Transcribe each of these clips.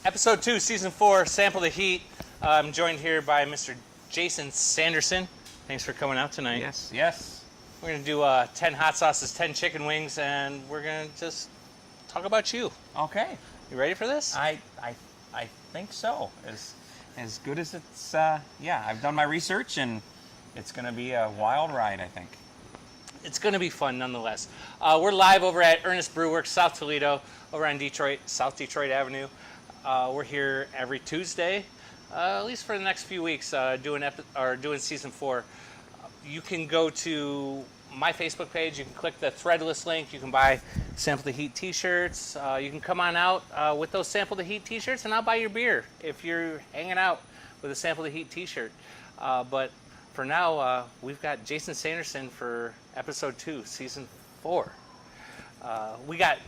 Episode 2, Season 4, Sample the Heat. I'm joined here by Mr. Jason Sanderson. Thanks for coming out tonight. Yes. We're going to do 10 hot sauces, 10 chicken wings, and we're going to just talk about you. Okay. You ready for this? I think so. As good as it's, I've done my research, and it's going to be a wild ride, I think. It's going to be fun nonetheless. We're live over at Ernest Brew Works, South Toledo, over on South Detroit Avenue. We're here every Tuesday, at least for the next few weeks, doing Season 4. You can go to my Facebook page. You can click the Threadless link. You can buy Sample the Heat t-shirts. You can come on out with those Sample the Heat t-shirts, and I'll buy your beer if you're hanging out with a Sample the Heat t-shirt. But for now, we've got Jason Sanderson for Episode 2, Season 4. We got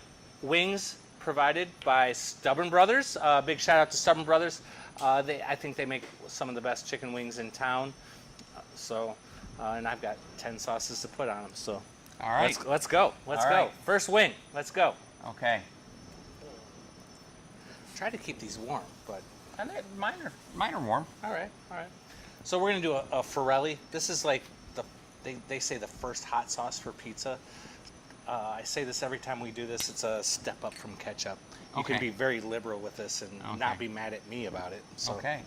wings provided by Stubborn Brothers. Big shout out to Stubborn Brothers. I think they make some of the best chicken wings in town. And I've got 10 sauces to put on them. So, all right, let's go. Let's go. Right. First wing. Let's go. Okay. Try to keep these warm, but mine are warm. All right. So we're gonna do a Forelli. This is like they say the first hot sauce for pizza. I say this every time we do this. It's a step up from ketchup. You can be very liberal with this and not be mad at me about it. So. Okay.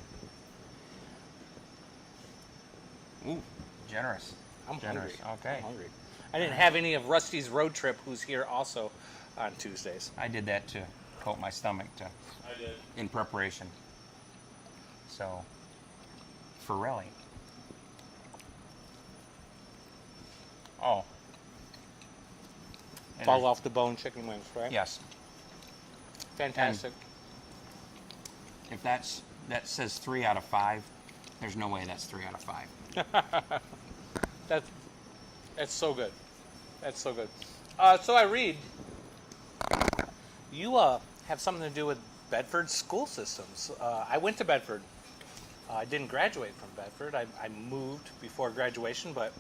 Ooh, generous. I'm generous. Hungry. Okay. I'm hungry. I didn't have any of Rusty's road trip, who's here also on Tuesdays. I did that to coat my stomach in preparation. So, Forelli. Oh. Fall off the bone chicken wings, right? Yes. Fantastic. And if that says 3 out of 5, there's no way that's 3 out of 5. That's so good. That's so good. So I read you have something to do with Bedford school systems. I went to Bedford. I didn't graduate from Bedford. I moved before graduation, but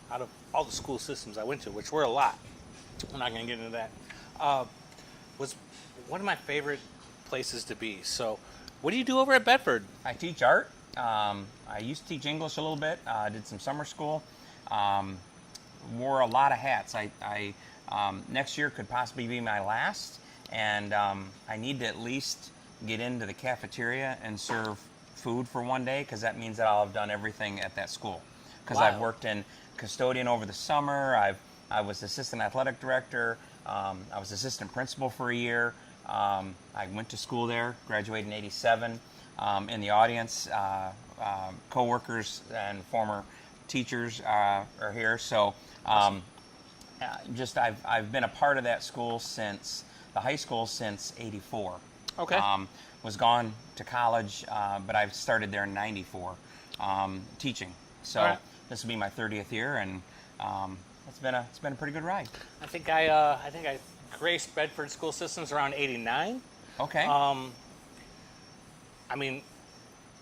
out of all the school systems I went to, which were a lot, I'm not going to get into that, was one of my favorite places to be. So what do you do over at Bedford? I teach art. I used to teach English a little bit. I did some summer school. Wore a lot of hats. I next year could possibly be my last, and I need to at least get into the cafeteria and serve food for one day, because that means that I'll have done everything at that school. Because I've worked in custodian over the summer. I was assistant athletic director. I was assistant principal for a year. I went to school there, graduated in '87. In the audience, co-workers and former teachers are here. So I've been a part of that school since the high school since '84. Okay. Was gone to college, but I started there in '94 teaching. So this will be my 30th year, and it's been a pretty good ride. I think I graced Bedford school systems around '89. Okay. I mean,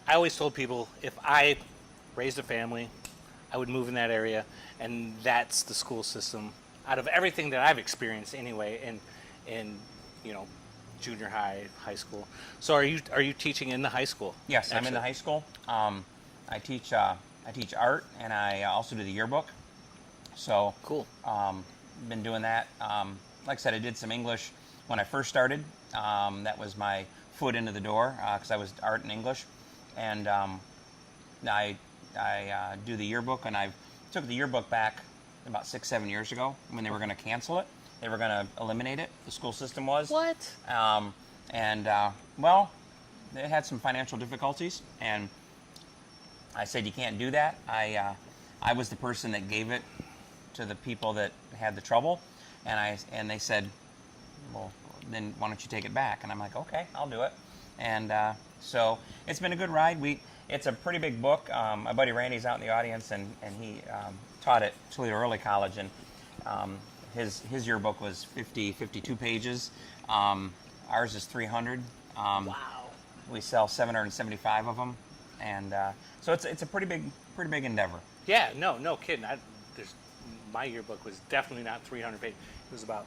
I always told people if I raised a family, I would move in that area, and that's the school system out of everything that I've experienced anyway in junior high school. So are you teaching in the high school? Yes, actually? I'm in the high school. I teach art, and I also do the yearbook. So cool. Been doing that. Like I said, I did some English when I first started. That was my foot into the door, because I was art and English, and I do the yearbook, and I took the yearbook back about 6-7 years ago when they were going to cancel it. They were going to eliminate it. The school system was. What? Well, they had some financial difficulties, and I said, you can't do that. I was the person that gave it to the people that had the trouble, and they said, well, then why don't you take it back? And I'm like, okay, I'll do it. And so it's been a good ride. It's a pretty big book. My buddy Randy's out in the audience, and he taught at Toledo Early College, and his yearbook was 52 pages. Ours is 300. Wow. We sell 775 of them, and so it's a pretty big endeavor. Yeah, no kidding. My yearbook was definitely not 300 pages. It was about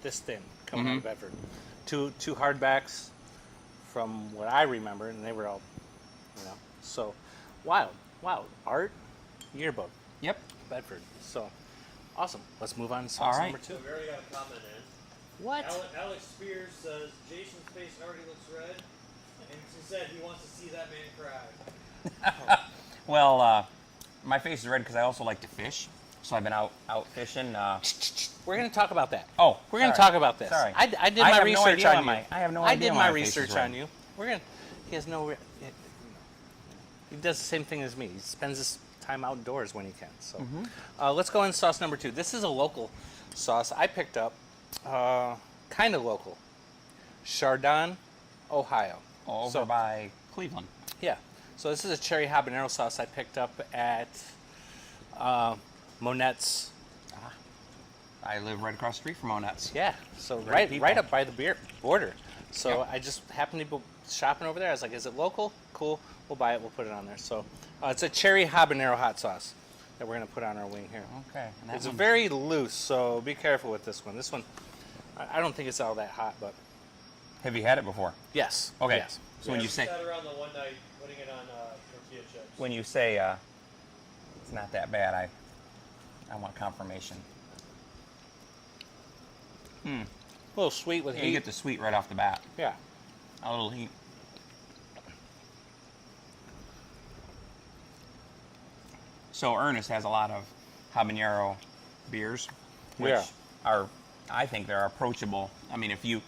this thin coming out of Bedford. two hardbacks from what I remember, and they were all, so wild. Art yearbook, Yep. Bedford. So awesome. Let's move on to All sauce right. number 2. We already got a comment in. What? Alex Spears says Jason's face already looks red, and he said he wants to see that man cry. Well, my face is red because I also like to fish. So I've been out fishing. We're going to talk about that. Oh, We're going to sorry. talk about this. Sorry. I did my have no research idea on why you. my- I have no I idea did why my my face is research red. on you. He has no. He does the same thing as me. He spends his time outdoors when he can. So let's go in sauce number 2. This is a local sauce I picked up, kind of local. Chardon, Ohio. Over by Cleveland. Yeah. So this is a cherry habanero sauce I picked up at Monette's. I live right across the street from Onette's. Yeah. So Great people. right up by the border. So Yep. I just happened to be shopping over there. I was like, is it local? Cool. We'll buy it. We'll put it on there. So it's a cherry habanero hot sauce that we're going to put on our wing here. Okay. And that It's one's- very loose, so be careful with this one. This one, I don't think it's all that hot, but Have you had it before? yes. Okay. Yes. So when you say sat around the one night putting it on tortilla chips. when you say it's not that bad, I want confirmation. A little sweet with Yeah, heat. you get the sweet right off the bat. Yeah. A little heat. So Ernest has a lot of habanero beers, which Yeah. are, I think they're approachable. I mean, if you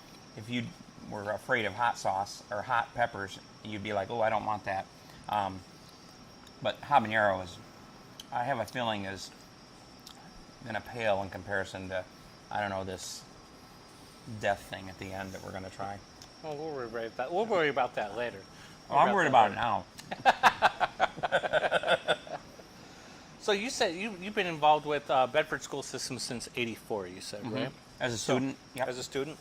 were afraid of hot sauce or hot peppers, you'd be like, oh, I don't want that. But habanero is, I have a feeling, is gonna pale in comparison to, I don't know, this death thing at the end that we're gonna try. Oh, we'll worry about that. We'll worry about that later. Well, I'm worried about it now. So you said you've been involved with Bedford school system since '84. You said, right? As a student, yep. As a student,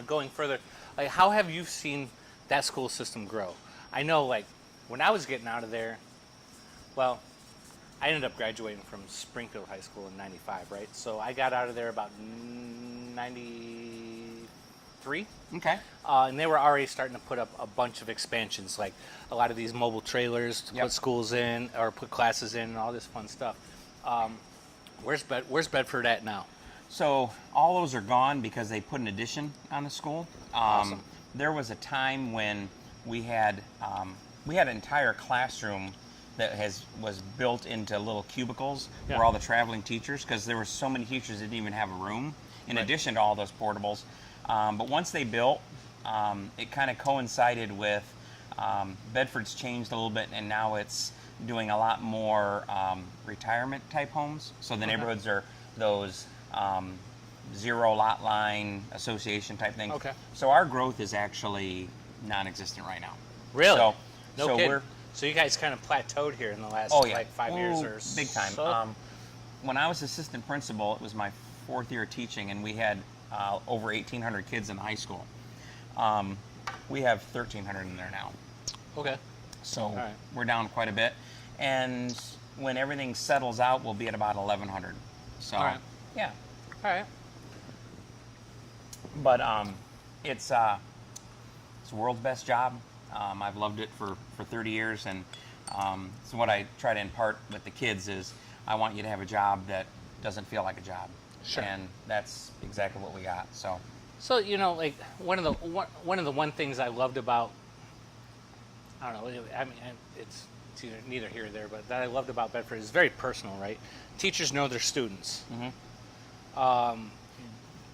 going further, like how have you seen that school system grow? I know, like when I was getting out of there, well, I ended up graduating from Springfield High School in '95, right? So I got out of there about '93. Okay. And they were already starting to put up a bunch of expansions, like a lot of these mobile trailers to Yep. put schools in or put classes in and all this fun stuff. Where's Bedford at now? So all those are gone because they put an addition on the school. Awesome. There was a time when we had an entire classroom that was built into little cubicles Yeah. where all the traveling teachers, because there were so many teachers that didn't even have a room in Right. addition to all those portables. But once they built, it kind of coincided with Bedford's changed a little bit, and now it's doing a lot more retirement type homes. So the neighborhoods are those zero lot line association type things. Okay. So our growth is actually non-existent right now. Really? So, No so kidding. we're So you guys kind of plateaued here in the last oh yeah, like 5 years Ooh, or big time. so? When I was assistant principal, it was my 4th year teaching, and we had over 1,800 kids in high school. We have 1,300 in there now. Okay. So right. we're down quite a bit. And when everything settles out, we'll be at about 1,100. So, All right. yeah. All right. But it's the world's best job. I've loved it for 30 years. And so what I try to impart with the kids is I want you to have a job that doesn't feel like a job. Sure. And that's exactly what we got. So, So like one of the things I loved about, I don't know, I mean it's either neither here or there, but that I loved about Bedford is very personal, right? Teachers know their students.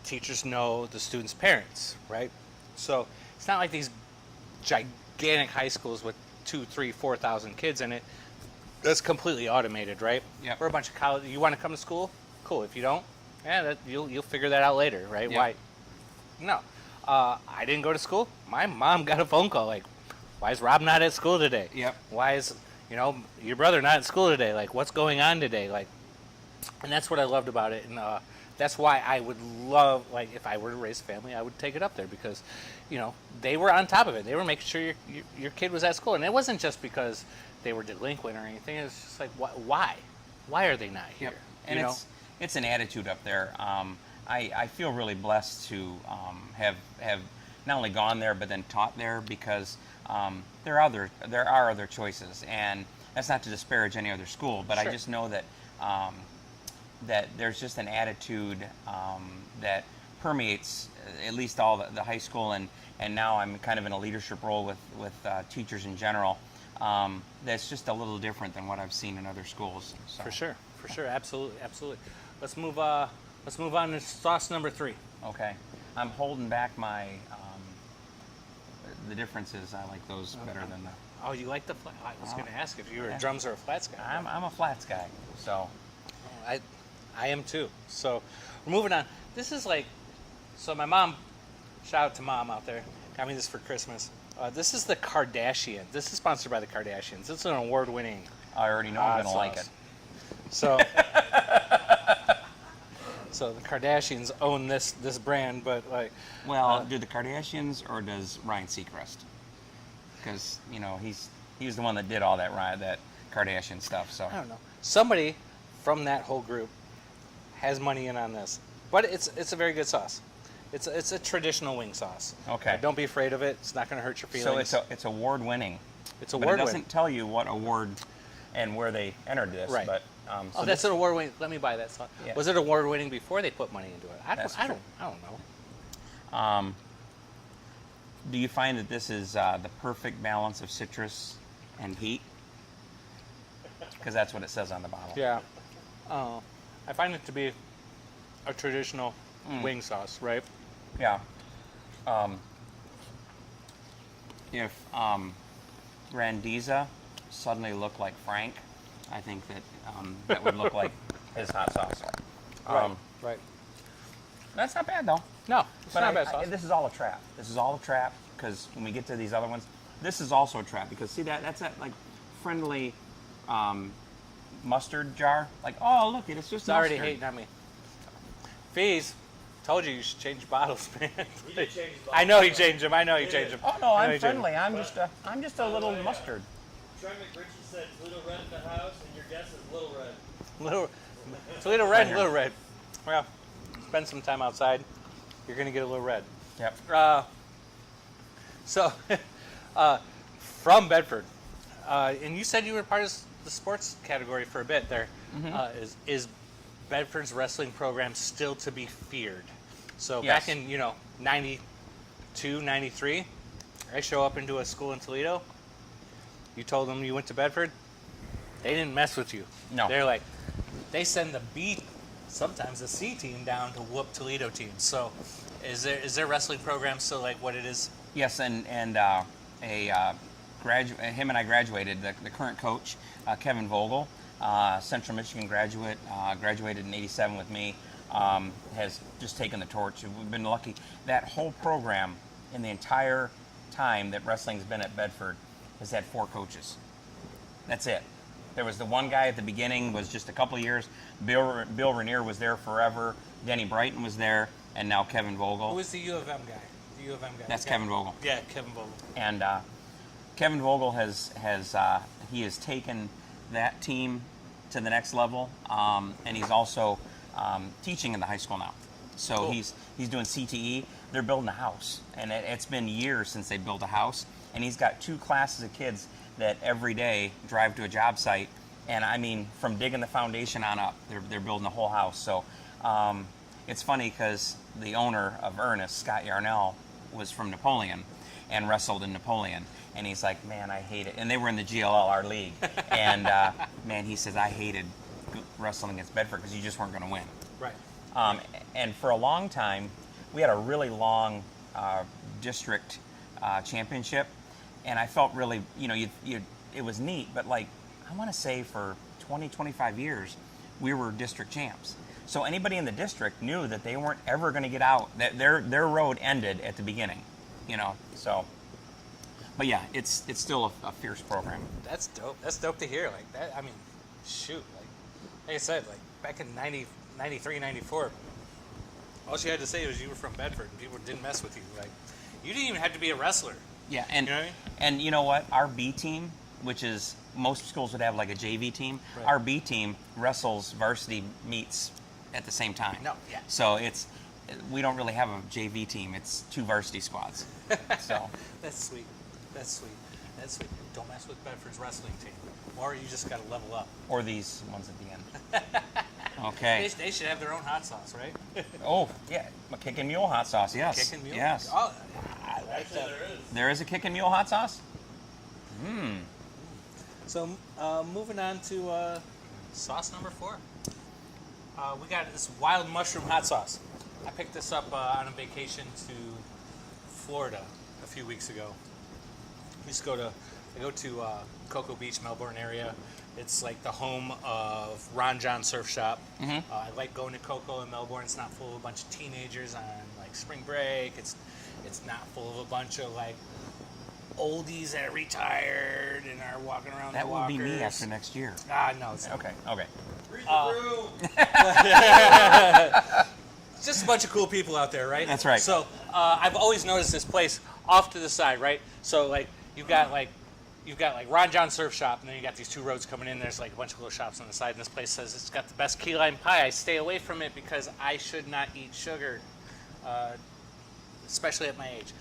Teachers know the students' parents, right? So it's not like these gigantic high schools with 2,000, 3,000, 4,000 kids in it. That's completely automated, right? Yep. We're a bunch of college. You want to come to school? Cool. If you don't, you'll figure that out later, right? Yep. Why? No, I didn't go to school. My mom got a phone call like, "Why is Rob not at school today? Yep. Why is your brother not at school today? Like, what's going on today? Like," and that's what I loved about it, and that's why I would love, like, if I were to raise a family, I would take it up there because, they were on top of it. They were making sure your kid was at school, and it wasn't just because they were delinquent or anything. It's just like, why? Why are they not here? Yep. And it's an attitude up there. I feel really blessed to have not only gone there but then taught there, because there are other choices, and that's not to disparage any other school, but Sure. I just know that that there's just an attitude that permeates at least all the high school, and now I'm kind of in a leadership role with teachers in general. That's just a little different than what I've seen in other schools. So. For sure, absolutely. Let's move on to sauce number 3. Okay, I'm holding back my the differences. I like those better than the. Oh, you like the flat? I was going to ask if you were a drums or a flats guy. I'm a flats guy, so. I am too. So we're moving on. This is like, so my mom, shout out to mom out there, got me this for Christmas. This is the Kardashian. This is sponsored by the Kardashians. It's an award-winning. I already know I'm gonna like it. So, so the Kardashians own this brand, but like. Well, do the Kardashians or does Ryan Seacrest? Because he was the one that did all that Kardashian stuff. So I don't know. Somebody from that whole group has money in on this, but it's a very good sauce. It's a traditional wing sauce. Okay. Don't be afraid of it. It's not going to hurt your feelings. So it's award winning. It's But it award-winning. doesn't tell you what award and where they entered this. Right. But Oh, that's an award-winning. Let me buy that sauce. Yeah. Was it award-winning before they put money into it? I That's don't true. know. Do you find that this is the perfect balance of citrus and heat? Because that's what it says on the bottle. Yeah. I find it to be a traditional wing sauce, right? Yeah. If Grandiza suddenly looked like Frank, I think that that would look like his hot sauce. Right. That's not bad though. No, it's But not a bad sauce. this is all a trap. This is all a trap, because when we get to these other ones, this is also a trap, because see that's that like friendly mustard jar. Like, oh look, it's just It's already mustard. hating on me. Fees, told you should change bottles, man. He did change his I know he changed them. I know he changed them. Oh no, I know I'm he changed friendly. I'm just a little yeah. mustard. Troy McRitchie said Little Red in the house, and your guess is Little Red. Little Toledo Red, Little Red. Well, spend some time outside. You're gonna get a little red. Yep. So, from Bedford, and you said you were part of the sports category for a bit there. Is Bedford's wrestling program still to be feared? So Yes. back in 92, 93, I show up into a school in Toledo. You told them you went to Bedford. They didn't mess with you. No. They're like, they send the B, sometimes the C team down to whoop Toledo teams. So, is their wrestling program still like what it is? Yes, and him and I graduated. The current coach, Kevin Vogel, Central Michigan graduate, graduated in '87 with me, has just taken the torch. We've been lucky. That whole program, in the entire time that wrestling's been at Bedford, has had 4 coaches. That's it. There was the one guy at the beginning, was just a couple of years. Bill Rainier was there forever. Denny Brighton was there, and now Kevin Vogel. Who was the U of M guy? The U of M guy. That's Yeah. Kevin Vogel. Yeah, Kevin Vogel. And Kevin Vogel has taken that team to the next level, and he's also teaching in the high school now. So Cool. he's doing CTE. They're building a house, and it's been years since they built a house. And he's got 2 classes of kids that every day drive to a job site, and I mean, from digging the foundation on up, they're building a whole house. So it's funny because the owner of Ernest, Scott Yarnell, was from Napoleon and wrestled in Napoleon, and he's like, man, I hate it. And they were in the GLL, our league, and man, he says, I hated wrestling against Bedford because you just weren't going to win. Right. And for a long time, we had a really long district championship, and I felt really, it was neat, but like, I want to say for 20, 25 years, we were district champs. So anybody in the district knew that they weren't ever going to get out, that their road ended at the beginning, so. But yeah, it's still a fierce program. That's dope. That's dope to hear. Like that. I mean, shoot. Like I said, like back in 93, 94, all you had to say was you were from Bedford, and people didn't mess with you. Like you didn't even have to be a wrestler. Yeah, and You know what I mean? and you know what? Our B team, which is most schools would have like a JV team. Right. Our B team wrestles varsity meets at the same time. No, yeah. So we don't really have a JV team. It's 2 varsity squads. So That's sweet. That's sweet. That's sweet. Don't mess with Bedford's wrestling team, or you just got to level up. or these ones at the end. Okay. They should have their own hot sauce, right? Oh yeah, a kick and mule hot sauce. Yes. Kick and mule. Yes. Oh, I like Actually, that. there is. There is a kick and mule hot sauce. So moving on to sauce number 4. We got this wild mushroom hot sauce. I picked this up on a vacation to Florida a few weeks ago. I go to Cocoa Beach, Melbourne area. It's like the home of Ron John Surf Shop. I like going to Cocoa in Melbourne. It's not full of a bunch of teenagers on like spring break. It's not full of a bunch of like oldies that are retired and are walking around. That the will walkers. be me after next year. No, it's not. Okay. Okay. Read the room. It's just a bunch of cool people out there, right? That's right. So I've always noticed this place off to the side, right? So like you've got like Ron John Surf Shop, and then you got these 2 roads coming in. There's like a bunch of little shops on the side, and this place says it's got the best key lime pie. I stay away from it because I should not eat sugar, especially at my age.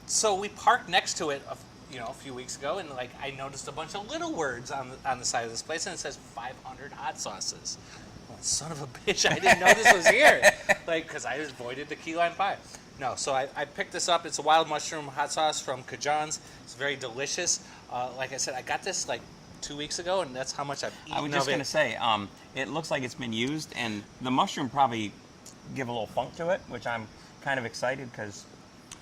So we parked next to it, a few weeks ago, and like I noticed a bunch of little words on the side of this place, and it says 500 hot sauces. Well, son of a bitch! I didn't know this was here, like because I just avoided the key lime pie. No, so I picked this up. It's a wild mushroom hot sauce from Cajon's. It's very delicious. Like I said, I got this like 2 weeks ago, and that's how much I've eaten I was just of going it. to say, it looks like it's been used, and the mushroom probably give a little funk to it, which I'm kind of excited because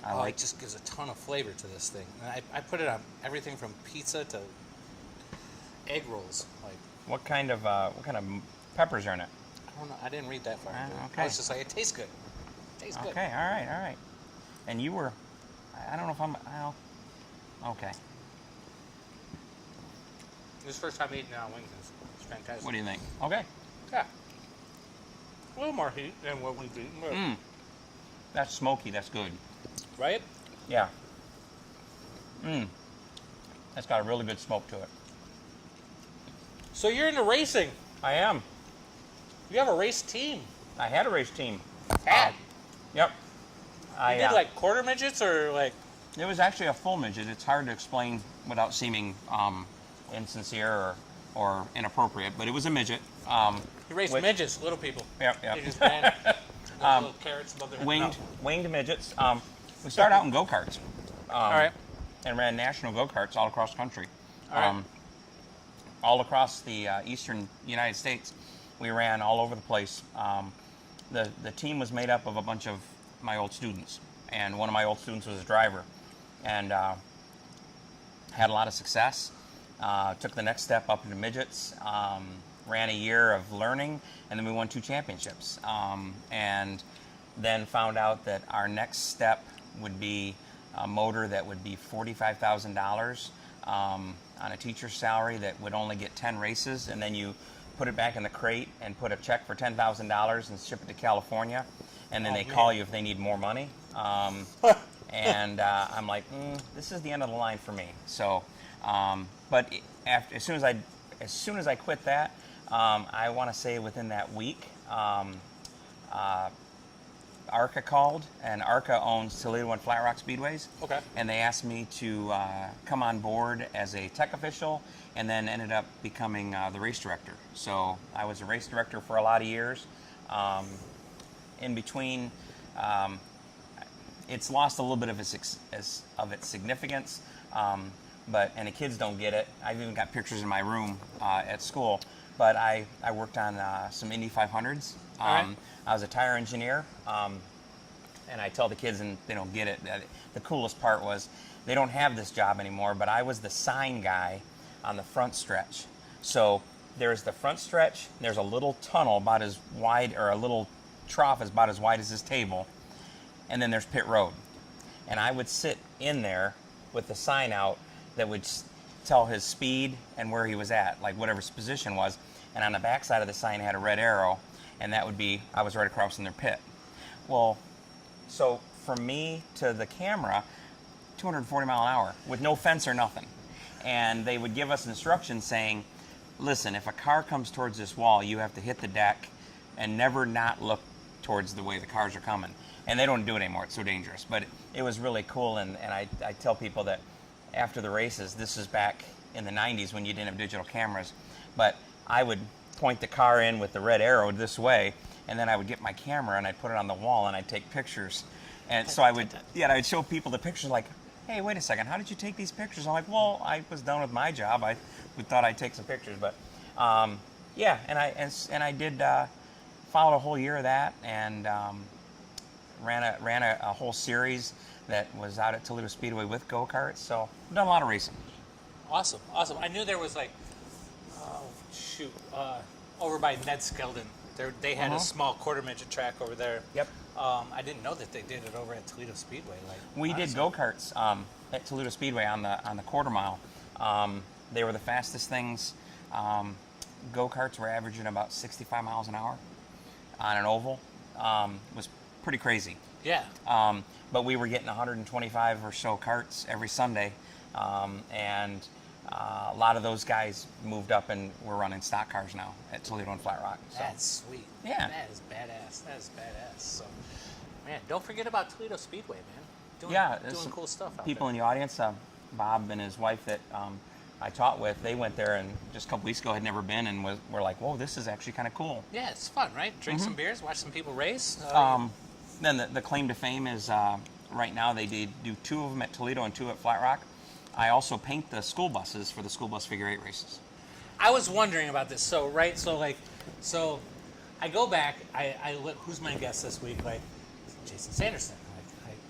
I like. It just gives a ton of flavor to this thing. And I put it on everything from pizza to egg rolls. Like What kind of peppers are in it? I don't know. I didn't read that far. into it. Okay. I was just like, it tastes good. Tastes good. Okay, all right. And you were, I don't know if I'm, okay. This is the first time eating it on wings. It's fantastic. What do you think? Okay. Yeah. A little more heat than what we've eaten, but, That's smoky, that's good. right? Yeah. That's got a really good smoke to it. So you're into racing. I am. You have a race team. I had a race team. Had. Yep. You did like quarter midgets or like? It was actually a full midget. It's hard to explain without seeming insincere or inappropriate, but it was a midget. You raced midgets, little people. Yep. They just ran little carrots above their head. Winged midgets. We started out in go-karts. All right. And ran national go-karts all across the country. All right. All across the eastern United States. We ran all over the place. The team was made up of a bunch of my old students, and one of my old students was a driver, and had a lot of success. Took the next step up into midgets, ran a year of learning, and then we won 2 championships. And then found out that our next step would be a motor that would be $45,000 on a teacher's salary that would only get 10 races, and then you put it back in the crate and put a check for $10,000 and ship it to California, and then they call you if they need more money. And I'm like, this is the end of the line for me. So, but as soon as I quit that, I want to say within that week, ARCA called, and ARCA owns Toledo and Flat Rock Speedways. Okay. And they asked me to come on board as a tech official, and then ended up becoming the race director. So I was a race director for a lot of years. In between, it's lost a little bit of its significance, and the kids don't get it. I've even got pictures in my room at school. But I worked on some Indy 500s. Right. I was a tire engineer, and I tell the kids, and they don't get it, that the coolest part was they don't have this job anymore, but I was the sign guy on the front stretch. So there's the front stretch, there's a little tunnel about as wide, or a little trough is about as wide as this table, and then there's pit road. And I would sit in there with the sign out that would tell his speed and where he was at, like whatever his position was. And on the back side of the sign had a red arrow, and that would be I was right across in their pit. Well, so from me to the camera, 240 mile an hour with no fence or nothing. And they would give us instructions saying, listen, if a car comes towards this wall, you have to hit the deck and never not look towards the way the cars are coming. And they don't do it anymore. It's so dangerous. But it was really cool. And I tell people that after the races, this is back in the 90s when you didn't have digital cameras, but I would point the car in with the red arrow this way, and then I would get my camera and I'd put it on the wall and I'd take pictures. And so I would show people the pictures like, hey, wait a second, how did you take these pictures? I'm like, well, I was done with my job. I thought I'd take some pictures, but yeah, and I did followed a whole year of that, and ran a whole series that was out at Toledo Speedway with go-karts. So I've done a lot of racing. Awesome. I knew there was like, over by Ned Skeldon, they had a small quarter midget track over there. Yep. I didn't know that they did it over at Toledo Speedway. We did go-karts at Toledo Speedway on the quarter mile. They were the fastest things. Go-karts were averaging about 65 miles an hour on an oval. Was pretty crazy. Yeah. But we were getting 125 or so karts every Sunday, and a lot of those guys moved up and we're running stock cars now at Toledo and Flat Rock. So. That's sweet. Yeah. That is badass. So, man, don't forget about Toledo Speedway, man. Doing cool stuff out people there. in the audience, Bob and his wife that I taught with, they went there and just a couple weeks ago had never been and were like, whoa, this is actually kind of cool. Yeah, it's fun, right? Drink some beers, watch some people race. Then the claim to fame is right now they do 2 of them at Toledo and 2 at Flat Rock. I also paint the school buses for the school bus figure 8 races. I was wondering about this. So I go back. I look. Who's my guest this week? Like Jason Sanderson.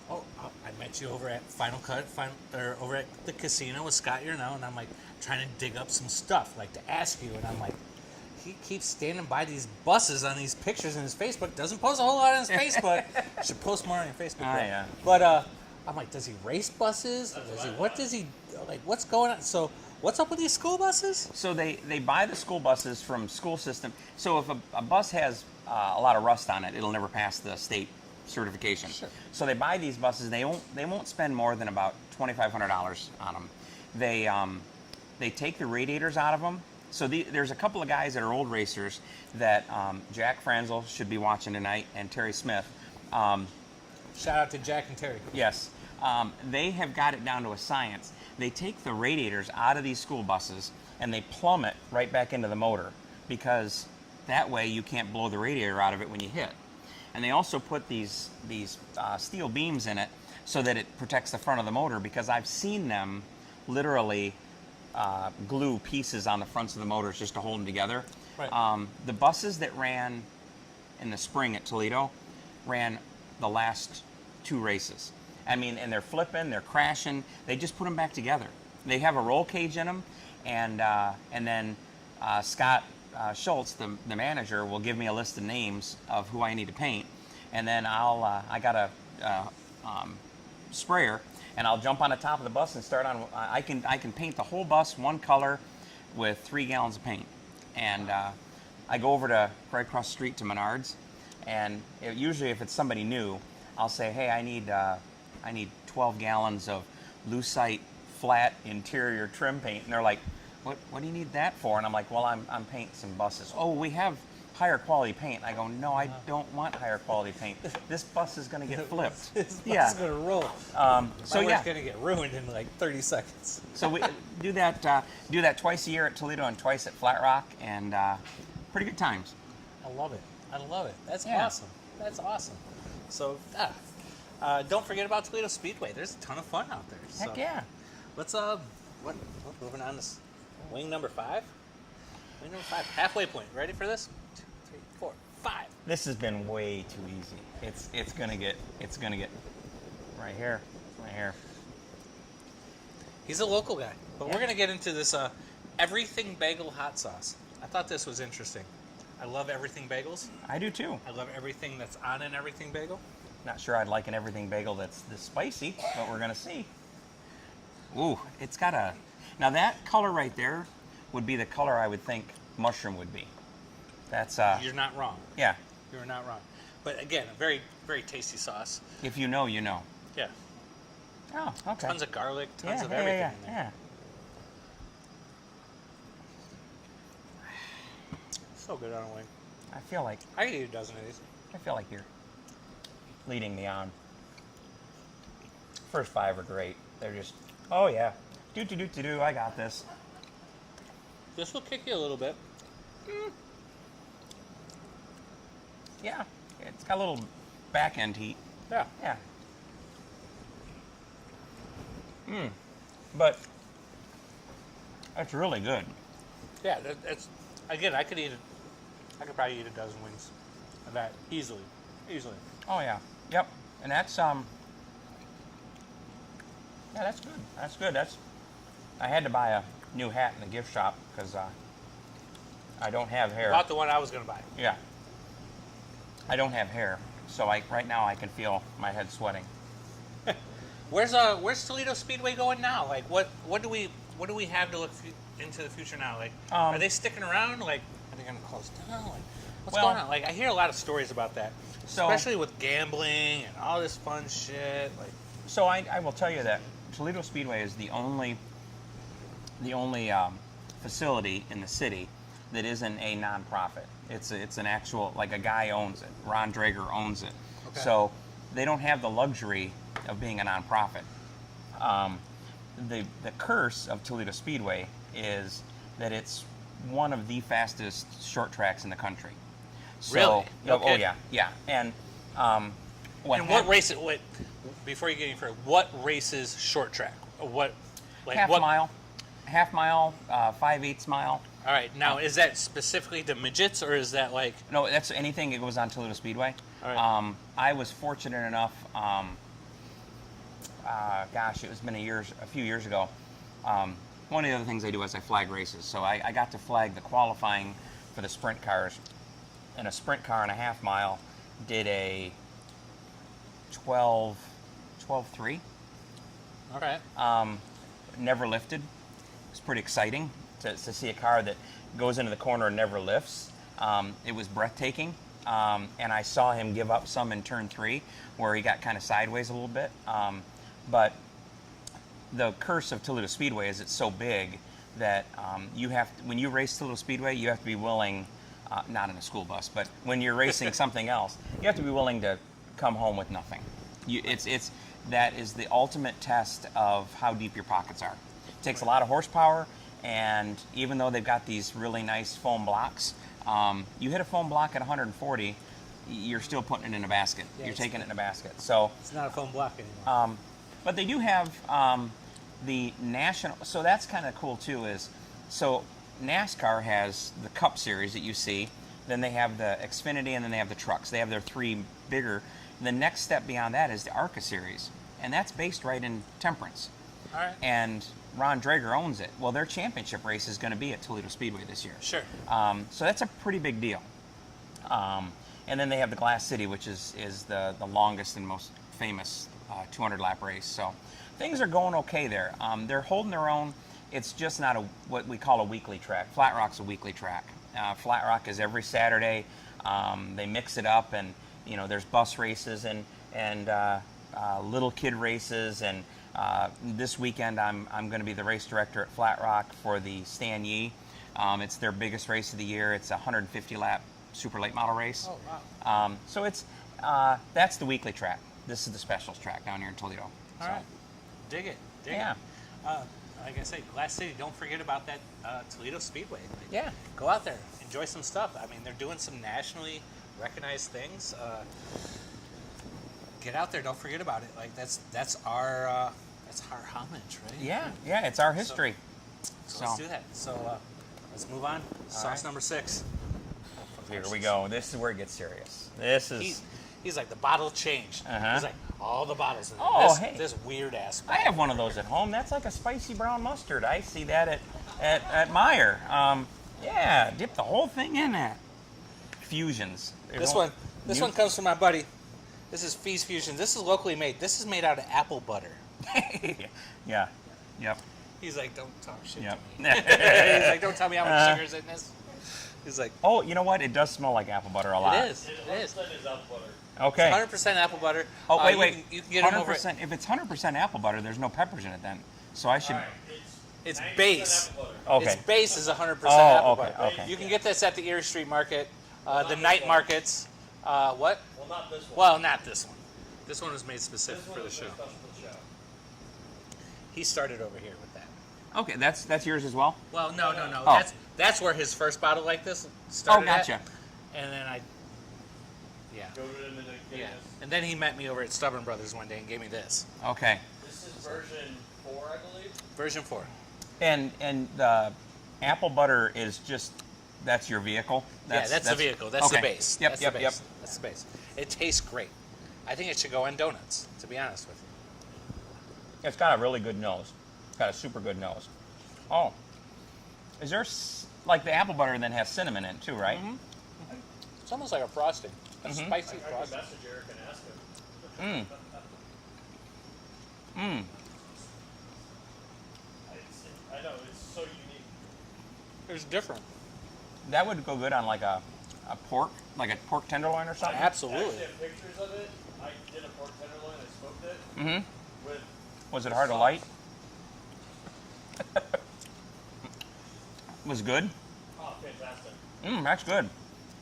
I met you over at Final Cut, or over at the casino with Scott Yurnell, and I'm like trying to dig up some stuff like to ask you, and I'm like, he keeps standing by these buses on these pictures in his Facebook. Doesn't post a whole lot on his Facebook. Should post more on your Facebook. Yeah. But I'm like, does he race buses? What's going on? So what's up with these school buses? So they buy the school buses from school system. So if a bus has a lot of rust on it, it'll never pass the state certification. Sure. So they buy these buses. They won't spend more than about $2,500 on them. They take the radiators out of them. So there's a couple of guys that are old racers that Jack Franzel should be watching tonight, and Terry Smith. Shout out to Jack and Terry. Yes. They have got it down to a science. They take the radiators out of these school buses and they plumb it right back into the motor, because that way you can't blow the radiator out of it when you hit. And they also put these steel beams in it so that it protects the front of the motor, because I've seen them literally glue pieces on the fronts of the motors just to hold them together. Right. The buses that ran in the spring at Toledo ran the last 2 races. I mean, and they're flipping, they're crashing. They just put them back together. They have a roll cage in them, and then Scott Schultz, the manager, will give me a list of names of who I need to paint, and then I got a sprayer, and I'll jump on the top of the bus and start on. I can paint the whole bus one color with 3 gallons of paint, and I go over to right across the street to Menards, and usually if it's somebody new, I'll say, hey, I need 12 gallons of lucite flat interior trim paint, and they're like, what do you need that for? And I'm like, well, I'm painting some buses. Oh, we have higher quality paint. I go, no, I don't want higher quality paint. This bus is going to get flipped. This bus is going to roll. My work's going to get ruined in like 30 seconds. So we do that twice a year at Toledo and twice at Flat Rock, and pretty good times. I love it. That's awesome. That's awesome. So don't forget about Toledo Speedway. There's a ton of fun out there. Heck yeah. Let's moving on to wing number 5. Wing number 5, halfway point. Ready for this? 2, 3, 4, 5. This has been way too easy. It's gonna get right here. He's a local guy, but we're gonna get into this everything bagel hot sauce. I thought this was interesting. I love everything bagels. I do too. I love everything that's on an everything bagel. Not sure I'd like an everything bagel that's this spicy, but we're gonna see. Ooh, it's got a. Now that color right there would be the color I would think mushroom would be. That's You're not wrong. Yeah. You're not wrong. But again, a very, very tasty sauce. If you know, you know. Yeah. Oh, okay. Tons of garlic, tons of yeah, everything yeah, in there. Yeah. So good on a wing. I feel like I could eat a dozen of these. you're leading me on. First 5 are great. They're just, oh yeah, do. I got this. This will kick you a little bit. Yeah, it's got a little back end heat. Yeah. Yeah. But that's really good. Yeah, that's again. I could probably eat a dozen wings of that easily. Oh yeah. Yep. And that's yeah, that's good. That's good. I had to buy a new hat in the gift shop because I don't have hair. About the one I was gonna buy. Yeah. I don't have hair, so right now I can feel my head sweating. Where's Toledo Speedway going now? Like, what do we have to look into the future now? Like, are they sticking around? Like, are they going to close down? Like, what's going on? Like, I hear a lot of stories about that, especially with gambling and all this fun shit. Like, so I will tell you that Toledo Speedway is the only facility in the city that isn't a nonprofit. It's an actual, like, a guy owns it. Ron Drager owns it. Okay. So they don't have the luxury of being a nonprofit. The curse of Toledo Speedway is that it's one of the fastest short tracks in the country. So, really? Okay. Oh yeah. And what race? Before you get any further, what races short track? What? Like, half mile, 5/8 mile. All right. Now, is that specifically to midgets, or is that like? No, that's anything that goes on Toledo Speedway. All right. I was fortunate enough. Gosh, it's been a few years ago. One of the other things I do is I flag races. So I got to flag the qualifying for the sprint cars. And a sprint car in a half mile did a 12.3. All right. Never lifted. It's pretty exciting to see a car that goes into the corner and never lifts. It was breathtaking. And I saw him give up some in turn 3 where he got kind of sideways a little bit. But the curse of Toledo Speedway is it's so big that when you race Toledo Speedway, you have to be willing, not in a school bus, but when you're racing something else, you have to be willing to come home with nothing. That is the ultimate test of how deep your pockets are. It takes a lot of horsepower, and even though they've got these really nice foam blocks, you hit a foam block at 140, you're still putting it in a basket. Yeah, you're taking it in a basket. So it's not a foam block anymore. but they do have the national. So that's kind of cool too. So NASCAR has the Cup Series that you see. Then they have the Xfinity, and then they have the trucks. They have their 3 bigger. The next step beyond that is the ARCA Series, and that's based right in Temperance. All right. And Ron Drager owns it. Well, their championship race is going to be at Toledo Speedway this year. Sure. So that's a pretty big deal. And then they have the Glass City, which is the longest and most famous 200-lap race. So things are going okay there. They're holding their own. It's just not what we call a weekly track. Flat Rock's a weekly track. Flat Rock is every Saturday. They mix it up, and there's bus races and little kid races. And this weekend, I'm going to be the race director at Flat Rock for the Stan Yee. It's their biggest race of the year. It's a 150-lap super late model race. Oh wow. So that's the weekly track. This is the specials track down here in Toledo. All right. Dig it. Yeah. Like I say, Glass City, don't forget about that Toledo Speedway. Like, Yeah. Go out there, enjoy some stuff. I mean, they're doing some nationally recognized things. Get out there, don't forget about it. Like that's our homage, right? Yeah, it's our history. So let's do that. So let's move on. Sauce right. number 6. Here we go. This is where it gets serious. This is. He's like, the bottle changed. Uh-huh. He's like, all the bottles in there. Oh, hey. This weird ass. I have one of those at home. That's like a spicy brown mustard. I see that at Meijer. Yeah, dip the whole thing in that. Fusions. This one comes from my buddy. This is Fees Fusion. This is locally made. This is made out of apple butter. Yeah. Yep. He's like, don't talk shit Yep. to me. He's like, don't tell me how much sugar's in this. He's like, Oh, you know what? It does smell like apple butter a lot. it is. It is. Okay. 100% apple butter. Oh, wait. You can get them over. 100%. If it's 100% apple butter, there's no peppers in it then. So I should. It's base. Okay. Its base is 100% Oh, apple okay, butter. okay. You can get this at the Erie Street Market. Well, the not night this one. markets. What? Well, not this one. Well, not this one. This one was made specific this one for the is show. very special for the show. He started over here with that. Okay, that's yours as well. Well, no. Oh. That's where his first bottle like this started. Oh, gotcha. At. And then yeah. Go to him and then get Yeah. this. And then he met me over at Stubborn Brothers one day and gave me this. Okay. This is version 4, I believe. Version 4. And the apple butter is just that's your vehicle. That's the vehicle. That's the okay. base. Yep, That's yep, the yep. base. That's the base. It tastes great. I think it should go on donuts, to be honest with you. It's got a really good nose. It's got a super good nose. Oh, is there like the apple butter then has cinnamon in it too, right? It's almost like a frosting. A spicy I can frosting. message Eric and ask him. I know, it's so unique. It's different. That would go good on like a pork tenderloin or something. I Absolutely. actually have pictures of it. I did a pork tenderloin, I smoked it Mm-hmm. with Was it hard to light? Was it good? oh, fantastic. That's good.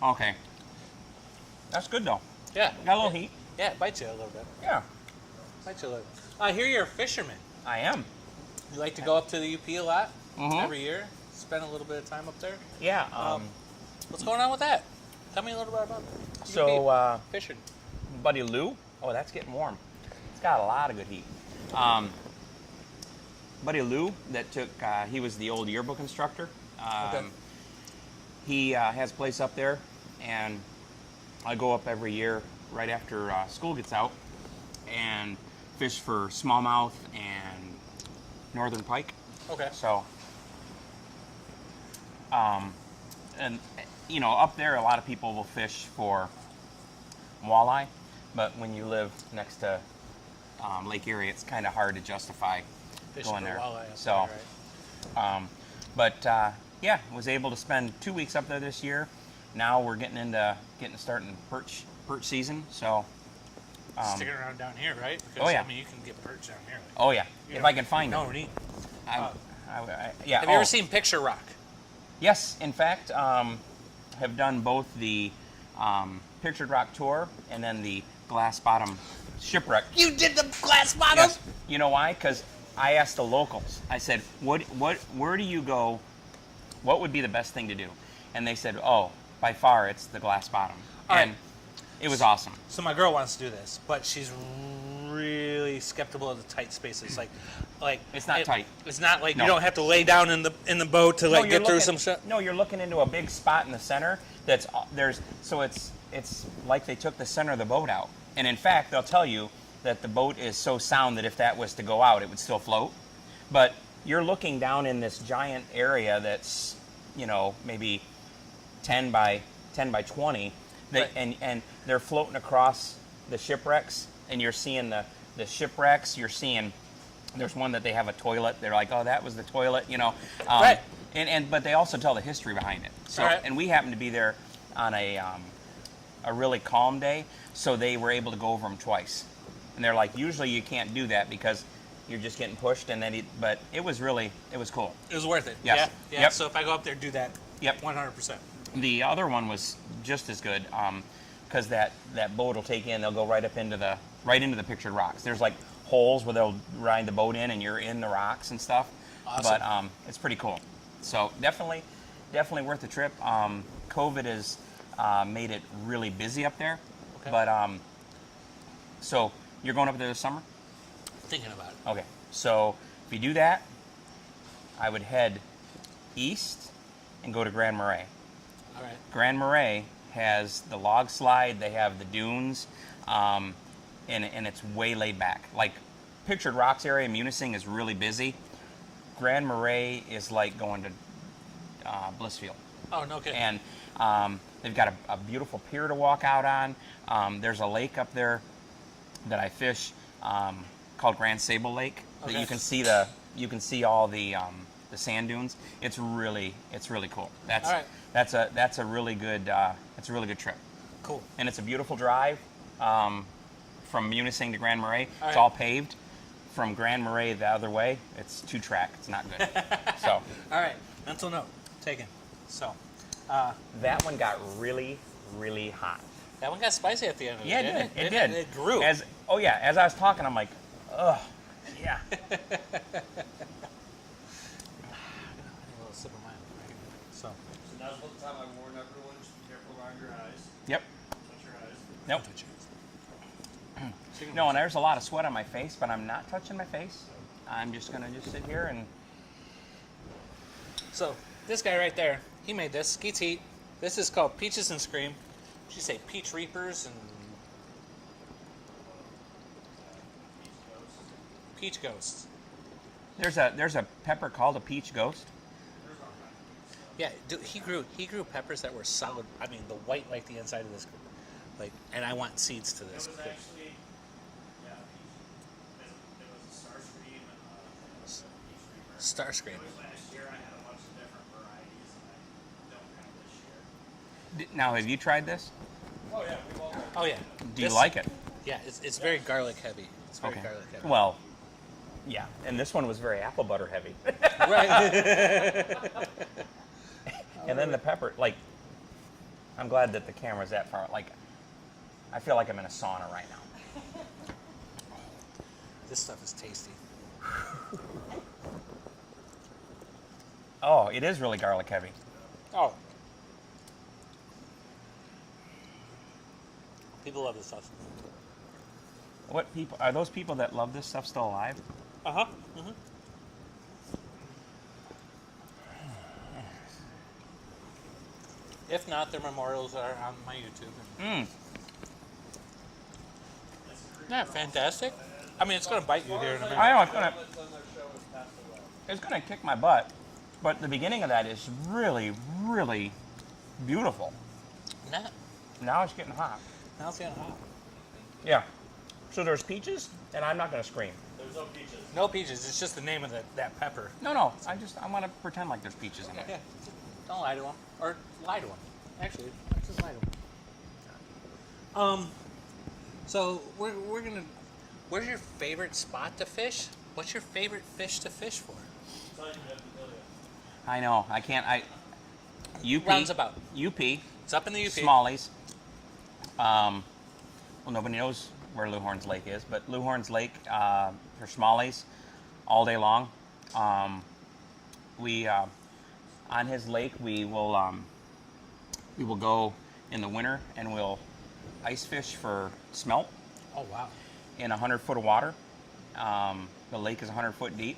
Okay. That's good though. Yeah. Got a little heat. Yeah, it bites you a little bit. Yeah, Bites you a little. I hear you're a fisherman. I am. You like to go up to the UP a lot Mhm. every year. Spend a little bit of time up there. Yeah. What's going on with that? Tell me a little bit about it. So, fishing. Buddy Lou. Oh, that's getting warm. It's got a lot of good heat. Buddy Lou, that took. He was the old yearbook instructor. Okay. He has a place up there, and I go up every year right after school gets out and fish for smallmouth and northern pike. Okay. So, and you know, up there, a lot of people will fish for walleye, but when you live next to Lake Erie, it's kind of hard to justify Fishing going for there. walleye up So, there, right? but yeah, was able to spend 2 weeks up there this year. Now we're getting starting perch season. So, Sticking around down here, right? Because, oh, yeah. I mean, you can get perch down here. oh yeah, if I can find no them. need. Yeah. Have you ever seen Picture Rock? Yes, in fact, have done both the Pictured Rock tour and then the Glass Bottom Shipwreck. You did the glass bottom? Yes. You know why? Because I asked the locals. I said, where do you go? What would be the best thing to do? And they said, oh, by far, it's the Glass Bottom. All and right. it was awesome. So my girl wants to do this, but she's really skeptical of the tight spaces. Like It's not tight. It's not like No. you don't have to lay down in the boat to No, like you're get through looking- some shit. No, you're looking into a big spot in the center. It's like they took the center of the boat out. And in fact, they'll tell you that the boat is so sound that if that was to go out, it would still float. But you're looking down in this giant area that's, you know, maybe 10 by 20, Right. and they're floating across the shipwrecks, and you're seeing the shipwrecks. You're seeing there's one that they have a toilet. They're like, oh, that was the toilet, you know. Right. But they also tell the history behind it. So, All right. and we happened to be there on a really calm day, so they were able to go over them twice. And they're like, usually you can't do that because you're just getting pushed, and then but it was cool. It was worth it. Yes. Yeah. Yep. So if I go up there, do that. Yep. 100%. The other one was just as good because that boat will take in. They'll go right into the pictured rocks. There's like holes where they'll ride the boat in, and you're in the rocks and stuff. Awesome. But it's pretty cool. So definitely worth the trip. COVID has made it really busy up there. Okay. But so you're going up there this summer? Thinking about it. Okay. So if you do that, I would head east and go to Grand Marais. All right. Grand Marais has the log slide, they have the dunes, and it's way laid back. Like Pictured Rocks area, Munising is really busy. Grand Marais is like going to Blissfield. Oh, no kidding. And they've got a beautiful pier to walk out on. There's a lake up there that I fish called Grand Sable Lake. Okay. That you can see all the sand dunes. It's really cool. All right. That's a really good trip. Cool. And it's a beautiful drive from Munising to Grand Marais. All It's right. all paved. From Grand Marais the other way, it's 2-track. It's not good. So All right. Mental note taken. So, that one got really, really hot. That one got spicy at the end of it. Yeah, didn't it did. Didn't It grew. As I was talking, I'm like, ugh, yeah. A little sip of mine. So. So now's about the time I warn everyone, just be careful around your eyes. Yep. Touch your eyes. Nope. No, and there's a lot of sweat on my face, but I'm not touching my face. I'm just gonna sit here and. So this guy right there, he made this. Skeet's Heat. This is called Peaches and Scream. Did you say Peach Reapers and Peach Ghosts? There's a pepper called a peach ghost. Yeah, dude, he grew peppers that were solid. I mean, the white like the inside of this, like, and I want seeds to this. It was actually, yeah, it was a Starscream and a Peach Reaper. Starscream. It was last year. I had a bunch of different varieties, and I don't have this year. Now, have you tried this? Oh yeah, we've all. Oh yeah. Do you This- like it? Yeah, it's very garlic heavy. It's very garlic heavy. Well, yeah, and this one was very apple butter heavy. Right. And then the pepper, like, I'm glad that the camera's that far. Like, I feel like I'm in a sauna right now. This stuff is tasty. Oh, it is really garlic heavy. Oh. People love this stuff. What people are those people that love this stuff still alive? Uh-huh. Mm-hmm. If not, their memorials are on my YouTube. Yeah, fantastic. I mean, it's going to bite you here in a minute. I know it's gonna On their show has passed away. it's gonna kick my butt, but the beginning of that is really, really beautiful. Nah, Now it's getting hot. now it's getting hot. Yeah. So there's peaches, and I'm not gonna scream. There's no peaches. No peaches. It's just the name of that pepper. No, I want to pretend like there's peaches in it. Yeah. Don't lie to him. Or lie to him. Actually, let's just lie to him. So we're gonna. Where's your favorite spot to fish? What's your favorite fish to fish for? It's not even have to tell you. I know. I can't. UP. Roundabout. UP. It's up in the UP. Smallies. Well, nobody knows where Lewhorns Lake is, but Lewhorns Lake for smallies all day long. We on his lake we will go in the winter and we'll ice fish for smelt Oh wow. in 100 foot of water. The lake is 100 foot deep,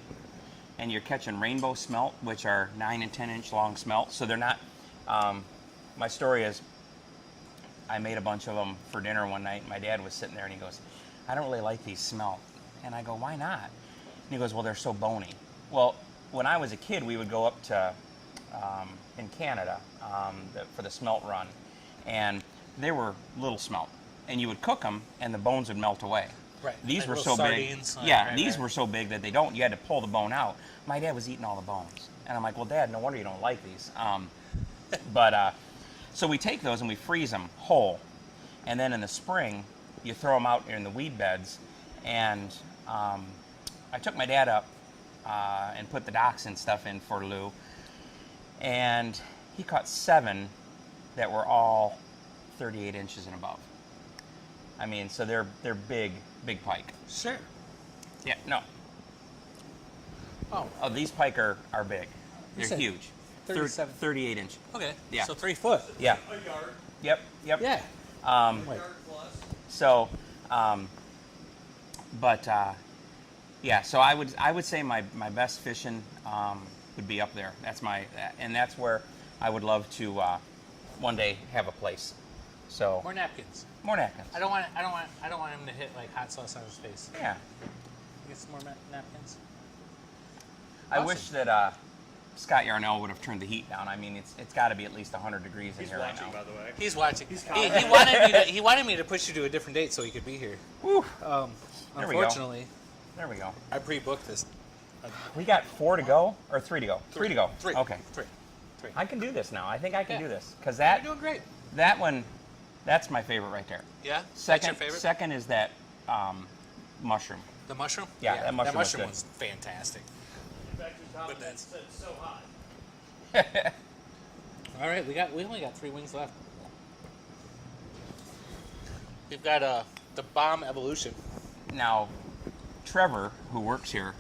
and you're catching rainbow smelt, which are 9 and 10 inch long smelt. So they're not. My story is, I made a bunch of them for dinner one night. My dad was sitting there and he goes, "I don't really like these smelt." And I go, "Why not?" And he goes, "Well, they're so bony." Well, when I was a kid, we would go up to in Canada for the smelt run, and they were little smelt, and you would cook them, and the bones would melt away. Right. These Like were little so sardines, big. like, Yeah, right, these right. were so big that you had to pull the bone out. My dad was eating all the bones, and I'm like, "Well, Dad, no wonder you don't like these." So we take those and we freeze them whole, and then in the spring you throw them out in the weed beds. And I took my dad up and put the docks and stuff in for Lou, and he caught 7 that were all 38 inches and above. I mean, so they're big pike. Sure. Yeah, no. Oh. Oh, these pike are big. They're said huge. 37. 38 inch. Okay. Yeah. So 3 foot. Yeah. A yard. Yep. Yeah. Wait. Yard plus. So, yeah. So I would say my best fishing would be up there. And that's where I would love to one day have a place. So More napkins. more napkins. I don't want him to hit like hot sauce on his face. Yeah. Get some more napkins. I Awesome. wish that Scott Yarnell would have turned the heat down. I mean, it's got to be at least 100 degrees in He's here watching, right now. by the way. He's watching. He's He wanted me to push you to a different date so he could be here. Woo. There we go. Unfortunately, There we go. I pre-booked this. We got 4 to go or 3 to go. 3 to go. Three. Okay. Three. I can do this now. I think I can Yeah. do this because You're that doing great. that one, that's my favorite right there. Yeah. Second, That's your favorite. second is that mushroom. The mushroom. Yeah, that mushroom was good. was fantastic. In fact, your But comment that's- said so hot. All right, we only got 3 wings left. We've got the bomb evolution. Now, Trevor, who works here,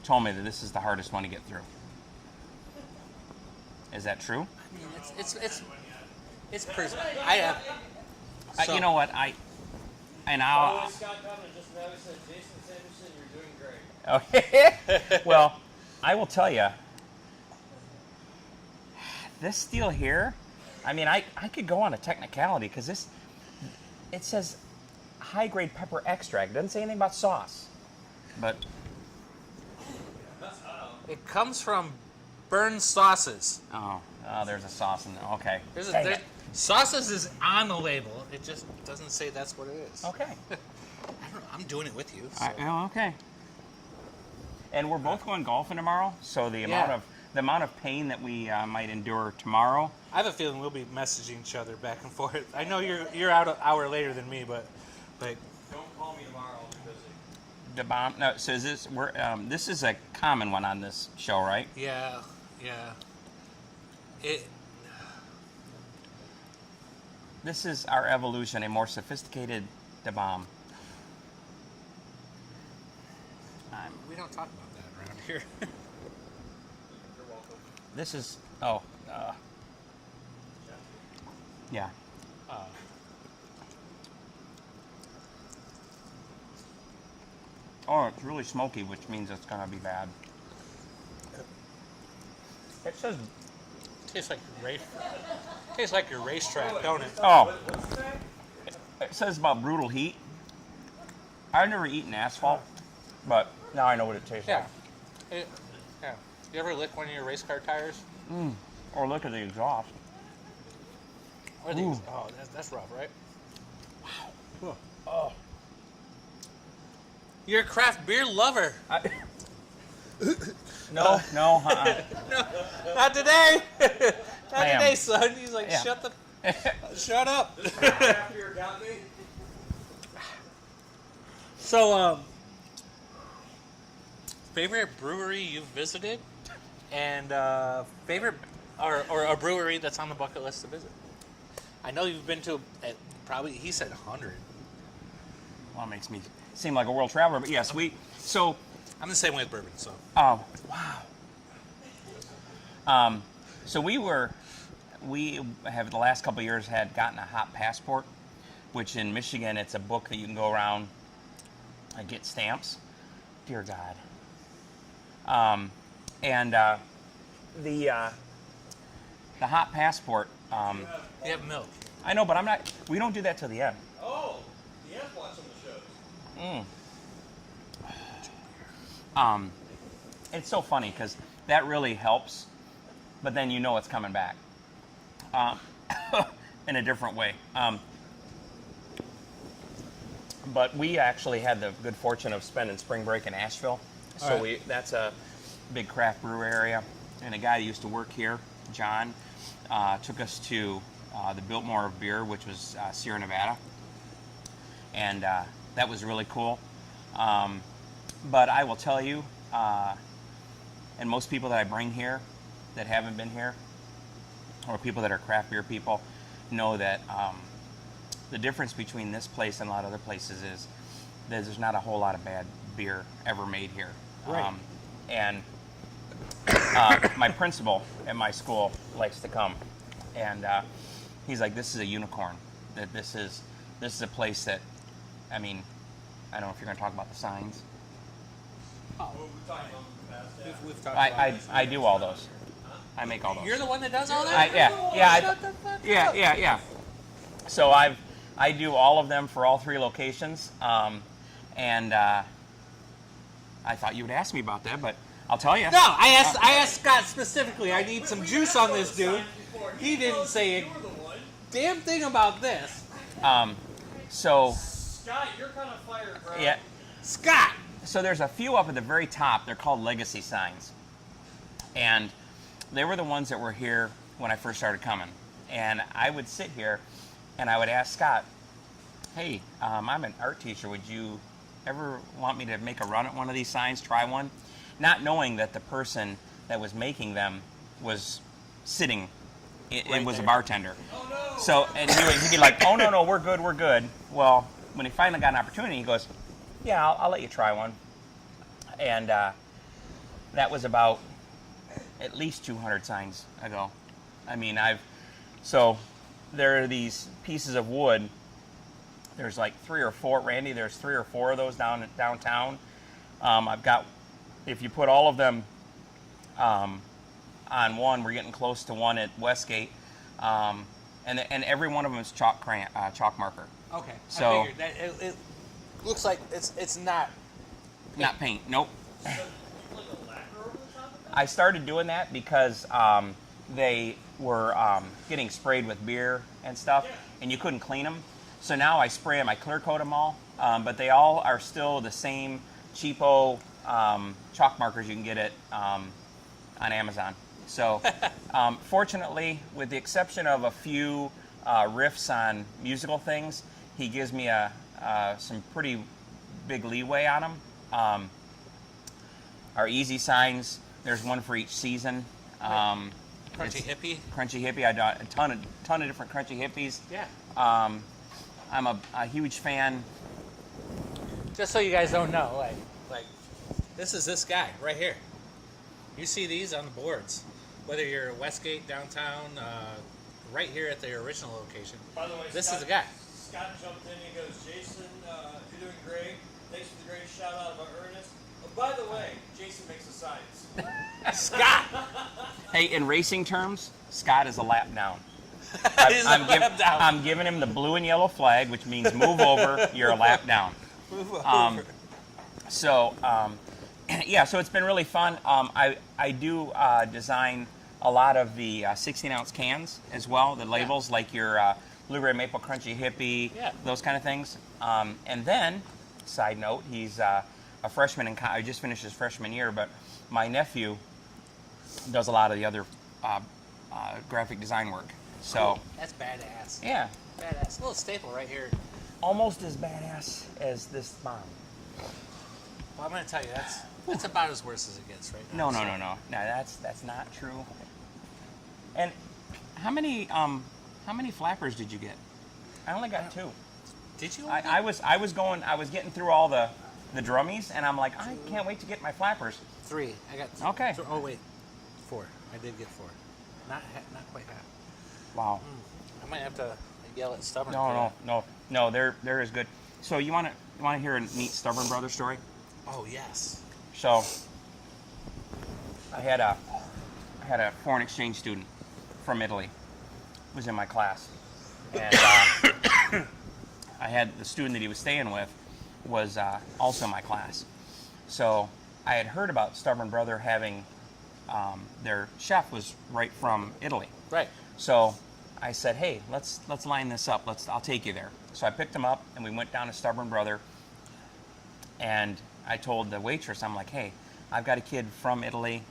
told me that this is the hardest one to get through. Is that true? I mean, it's pretty. I have. You know what? By the way, Scott commented just now. He said, Jason Sanderson, you're doing great. Okay. Well, I will tell you, this steel here, I mean, I could go on a technicality because it says high-grade pepper extract. It doesn't say anything about sauce. But It comes from burned sauces. oh, there's a sauce in there. Okay. Dang it. Sauces is on the label. It just doesn't say that's what it is. Okay. I don't know. I'm doing it with you. So. Okay. And we're both going golfing tomorrow, so the amount of pain that we might endure tomorrow. I have a feeling we'll be messaging each other back and forth. I know you're out an hour later than me, but like. Don't call me tomorrow. I'll be busy. The bomb. No, so is this this is a common one on this show, right? Yeah. This is our evolution, a more sophisticated da bomb. We don't talk about that around here. You're welcome. This is yeah. Oh, it's really smoky, which means it's gonna be bad. It says Tastes like your racetrack, don't it? oh, What's that? it says about brutal heat. I've never eaten asphalt, but now I know what it tastes Yeah. Yeah. You ever lick one of your race car tires? like. Or look at the exhaust. Or these? Oh, that's rough, right? Wow. Oh. You're a craft beer lover. No, Not today. Not I am. today, son. He's like, Yeah. shut up. After you got me? So, favorite brewery you've visited, and favorite or a brewery that's on the bucket list to visit. I know you've been to probably he said 100. Well, it makes me seem like a world traveler, but yes, so I'm the same way with bourbon. So wow. So we have the last couple of years gotten a hop passport, which in Michigan it's a book that you can go around and get stamps. Dear God. The hop passport. you have milk. I know, but I'm not. We don't do that till the end. Oh, he has watched some of the shows. It's so funny because that really helps, but then you know it's coming back in a different way. But we actually had the good fortune of spending spring break in Asheville, so right. that's a big craft brewer area. And a guy who used to work here, John, took us to the Biltmore of Beer, which was Sierra Nevada, and that was really cool. But I will tell you, and most people that I bring here that haven't been here, or people that are craft beer people, know that the difference between this place and a lot of other places is that there's not a whole lot of bad beer ever made here. Right. And my principal at my school likes to come, and he's like, "This is a unicorn. That this is a place that, I mean, I don't know if you're going to talk about the signs." We've talked about them in the past. Yeah. We've talked about it. I do all those. I make all those. You're the one that does all that? Shut the fuck up. Yeah. So I do all of them for all 3 locations, and I thought you would ask me about that, but I'll tell you. No, I asked Scott specifically. I need some juice on this dude. He didn't say a damn thing about this. So Scott, you're kind of fired, bro. yeah. Scott. So there's a few up at the very top. They're called legacy signs, and they were the ones that were here when I first started coming. And I would sit here, and I would ask Scott, "Hey, I'm an art teacher. Would you ever want me to make a run at one of these signs? Try one?" Not knowing that the person that was making them was sitting and was a bartender. Oh So, and he'd be like, oh, no, we're good, we're good. Well, when he finally got an opportunity, he goes, yeah, I'll let you try one. And that was about at least 200 signs ago. I mean, so there are these pieces of wood. There's like 3 or 4, Randy, there's 3 or 4 of those downtown. I've got, if you put all of them on one, we're getting close to one at Westgate. And every one of them is chalk marker. Okay. So I figured that it looks like it's not not paint. Nope. So you put like a lacquer over the top of that? I started doing that because they were getting sprayed with beer and stuff, and you couldn't clean them. So now I spray them. I clear coat them all, but they all are still the same cheapo chalk markers you can get on Amazon. So fortunately, with the exception of a few riffs on musical things, he gives me some pretty big leeway on them. Our easy signs, there's one for each season. Crunchy Hippie. Crunchy Hippie, I got a ton of different Crunchy Hippies. Yeah. I'm a huge fan. Just so you guys don't know, like this is this guy right here. You see these on the boards, whether you're at Westgate, downtown, right here at the original location. By the way, This Scott, is the guy. Scott jumped in and he goes, Jason, you're doing great. Thanks for the great shout out about Ernest. Oh, by the way, Jason makes the signs. Scott. Hey, in racing terms, Scott is a lap down. He's a lap down. I'm giving him the blue and yellow flag, which means move over, you're a lap down. Move over. So, yeah, so it's been really fun. I do design a lot of the 16-ounce cans as well, the labels, like your Blueberry Maple Crunchy Hippie, those kind of things. And then, side note, he's a freshman in college. I just finished his freshman year, but my nephew does a lot of the other graphic design work. So Cool. That's badass. yeah, Badass. A little staple right here. almost as badass as this bomb. Well, I'm gonna tell you, that's about as worse as it gets right now. No, that's not true. And how many flappers did you get? I only got 2. Did you? I was getting through all the drummies, and I'm like, I can't wait to get my flappers. 3. I got. Okay. Oh wait, 4. I did get 4. Not quite half. Wow. I might have to yell at Stubborn. for that. No, they're as good. So you want to hear a neat Stubborn Brother story? Oh yes. So I had a foreign exchange student from Italy was in my class, and I had the student that he was staying with was also in my class. So I had heard about Stubborn Brother having their chef was right from Italy. Right. So I said, hey, let's line this up. I'll take you there. So I picked him up and we went down to Stubborn Brother. And I told the waitress, I'm like, hey, I've got a kid from Italy,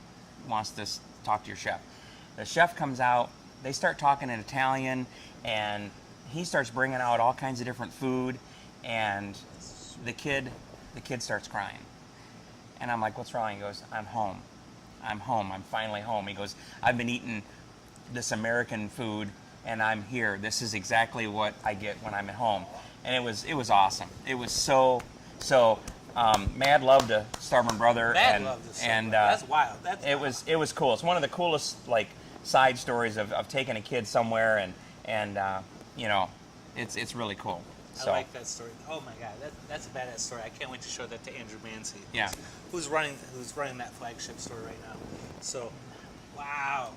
wants to talk to your chef. The chef comes out, they start talking in Italian, and he starts bringing out all kinds of different food, and the kid starts crying. And I'm like, what's wrong? He goes, I'm home. I'm finally home. He goes, I've been eating this American food, and I'm here. This is exactly what I get when I'm at home. And it was awesome. It was so mad love to Stubborn Brother. Mad love to Stubborn Brother. That's wild. It was cool. It's one of the coolest like side stories of taking a kid somewhere and you know, it's really cool. So I like that story. Oh my God, that's a badass story. I can't wait to show that to Andrew Mancy. Yeah. Who's running that flagship store right now. So, wow.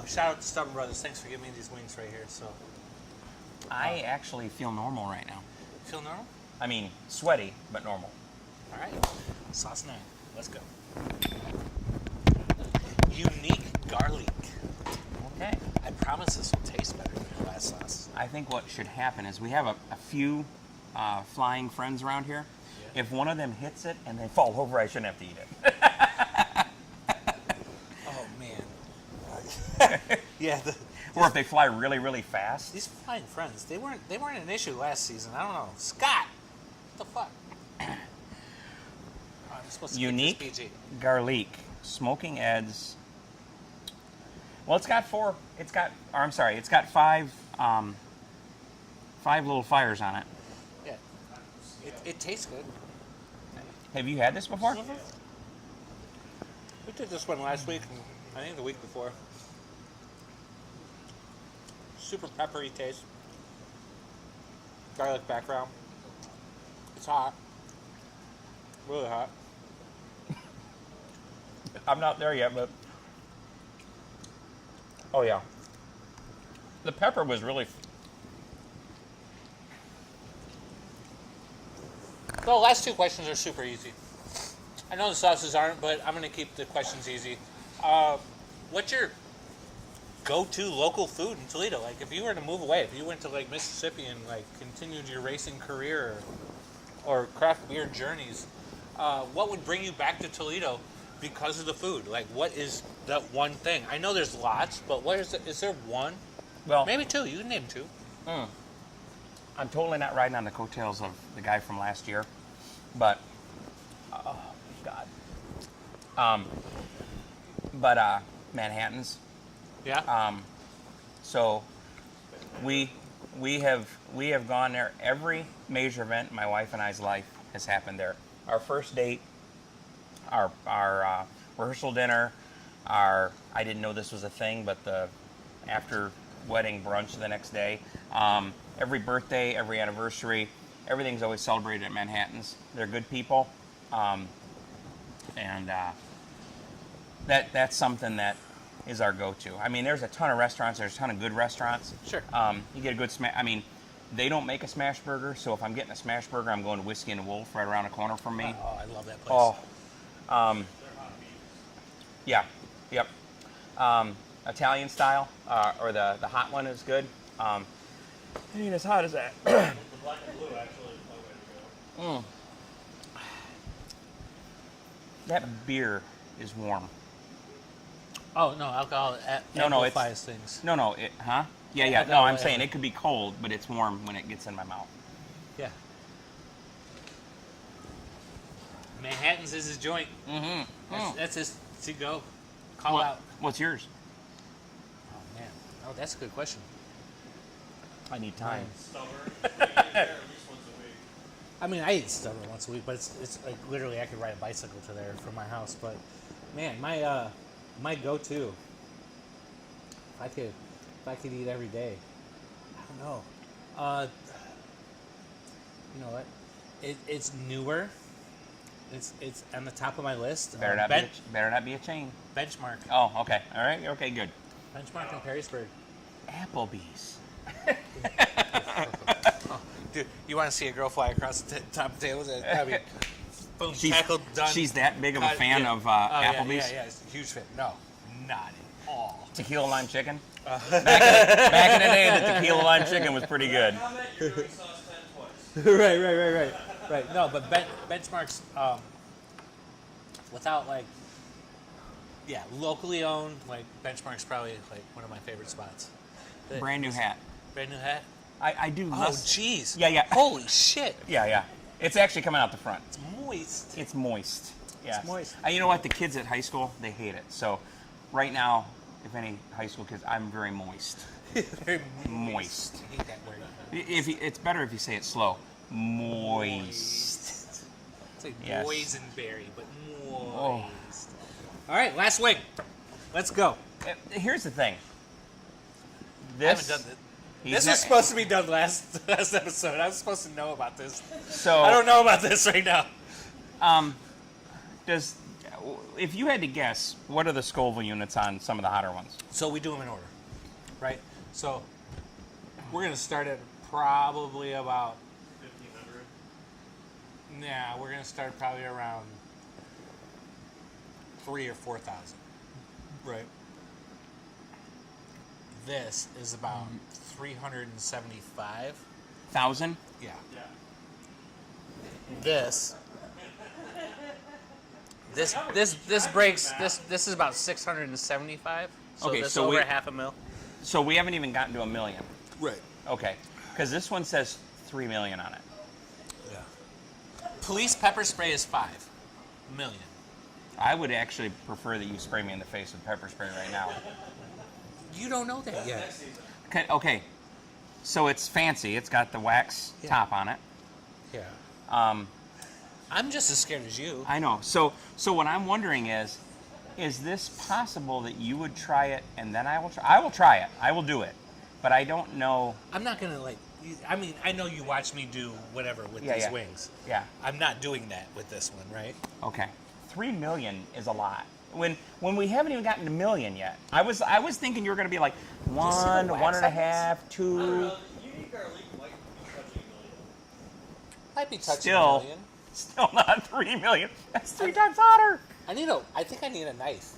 Shout out to Stubborn Brothers. Thanks for giving me these wings right here. So, I actually feel normal right now. feel normal? I mean, sweaty, but normal. All right. Sauce 9. Let's go. Unique garlic. Okay. I promise this will taste better than the last sauce. I think what should happen is we have a few flying friends around here. Yeah. If one of them hits it and they fall over, I shouldn't have to eat it. Oh man. Yeah. Or if they fly really, really fast. These flying friends, they weren't an issue last season. I don't know. Scott, what the fuck? Oh, I'm supposed to Unique keep this PG. garlic, smoking eds. Well, it's got 5 5 little fires on it. Yeah. It tastes good. Have you had this before? We did this one last week, and I think the week before. Super peppery taste. Garlic background. It's hot. Really hot. I'm not there yet, but oh yeah, the pepper was really. The last two questions are super easy. I know the sauces aren't, but I'm going to keep the questions easy. What's your go-to local food in Toledo? Like, if you were to move away, if you went to like Mississippi and like continued your racing career or craft beer journeys, what would bring you back to Toledo because of the food? Like, what is that one thing? I know there's lots, but what is it? Is there one? Well, Maybe two. You can name two. I'm totally not riding on the coattails of the guy from last year, but oh God. But Manhattan's. Yeah. So we have gone there. Every major event in my wife and I's life has happened there. Our first date, our rehearsal dinner, I didn't know this was a thing, but the after wedding brunch the next day. Every birthday, every anniversary, everything's always celebrated at Manhattan's. They're good people, and that's something that is our go-to. I mean, there's a ton of restaurants. There's a ton of good restaurants. Sure. You get a good smash. I mean, they don't make a smash burger, so if I'm getting a smash burger, I'm going to Whiskey and the Wolf right around the corner from me. Oh, I love that place. Oh, yeah, yep. Italian style, or the hot one is good. It ain't as hot as that. The black and blue actually is my way to go. That beer is warm. Oh no, alcohol No, amplifies things. No, huh? Yeah. No, I'm saying it could be cold, but it's warm when it gets in my mouth. Yeah. Manhattan's is his joint. Mm-hmm. That's his to go. Call out. What's yours? Oh man. Oh, that's a good question. I need time. Stubborn. We get there at least once a week. I mean, I eat stubborn once a week, but it's like literally I could ride a bicycle to there from my house. But man, my go-to. If I could eat every day. I don't know. You know what? It's newer. It's on the top of my list. Better not be a chain. Benchmark. Oh, okay. All right. Okay, good. Benchmark in Perrysburg. Applebee's. Oh, dude, you want to see a girl fly across the top of the table? That'd be boom, tackled, done. She's that big of a fan of Applebee's? Yeah, it's a huge fan. No, not at all. Tequila lime chicken? Back in the day, the tequila lime chicken was pretty good. Comment, you're doing sauce 10 twice. Right. No, but Benchmark's without like, yeah, locally owned. Like Benchmark's probably like one of my favorite spots. Brand new hat. Brand new hat. I do Oh, less. jeez. Yeah. Holy shit. Yeah. It's actually coming out the front. It's moist. It's moist. Yeah. It's moist. You know what? The kids at high school, they hate it. So right now, if any high school kids, I'm very moist. Very Moist. I hate that word. It's better if you say it slow. Moist. It's like Yes. boysenberry, but moist. Oh. All right, last wing. Let's go. Here's the thing. I haven't done this. This was supposed to be done last episode. I was supposed to know about this. So I don't know about this right now. If you had to guess, what are the Scoville units on some of the hotter ones? So we do them in order, right? So we're gonna start at probably about 1,500. we're gonna start probably around 3,000 or 4,000, right? This is about 375. 1,000? Yeah. Yeah. This breaks this is about 675. So Okay, this so over we- half a mil. So we haven't even gotten to 1 million. Right. Okay. Because this one says 3 million on it. Yeah. Police pepper spray is 5 million. I would actually prefer that you spray me in the face with pepper spray right now. You don't know that yet. Okay. So it's fancy. It's got the wax top on it. Yeah. Um, I'm just as scared as you. I know. So what I'm wondering is this possible that you would try it and then I will try? I will try it. I will do it. But I don't know. I'm not gonna I mean, I know you watch me do whatever with these wings. Yeah. I'm not doing that with this one, right? Okay. 3 million is a lot. When we haven't even gotten to million yet. I was thinking you were gonna be like 1, 1.5, 2. I don't know. Unique garlic might be touching a million. Might be touching Still. a million. Still not 3 million. That's 3 times hotter. I think I need a knife.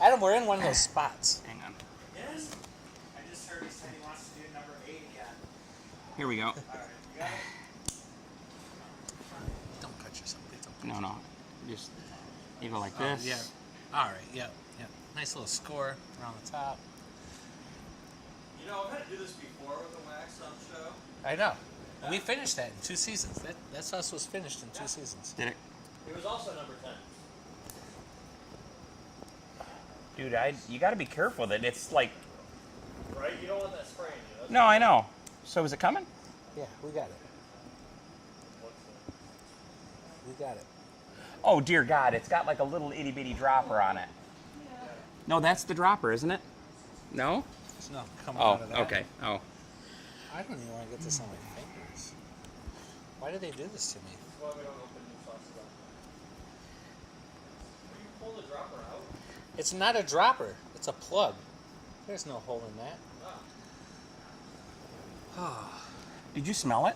Adam, we're in one of those spots. Hang on. Yes? I just heard he said he wants to do number 8 again. Here we go. All right, you got it? Don't cut yourself. Please don't. No. Just you go like Oh, this. yeah. All right. Yep. Yep. Nice little score around the top. You know, I've had to do this before with the wax on the show. I know. And we finished that in 2 seasons. That sauce was finished in 2 seasons. Did it? It was also number 10. Dude, you got to be careful that it's like. Right? You don't want that spraying you. No, I know. So is it coming? Yeah, we got it. What's We got it. Oh dear God! It's got like a little itty bitty dropper on it. No, that's the dropper, isn't it? No. It's not coming Oh, out of that. okay. Oh. I don't even want to get this on my fingers. Why did they do this to me? That's why we don't open new sauces up. Will you pull the dropper out? It's not a dropper. It's a plug. There's no hole in that. Ah. Did you smell it?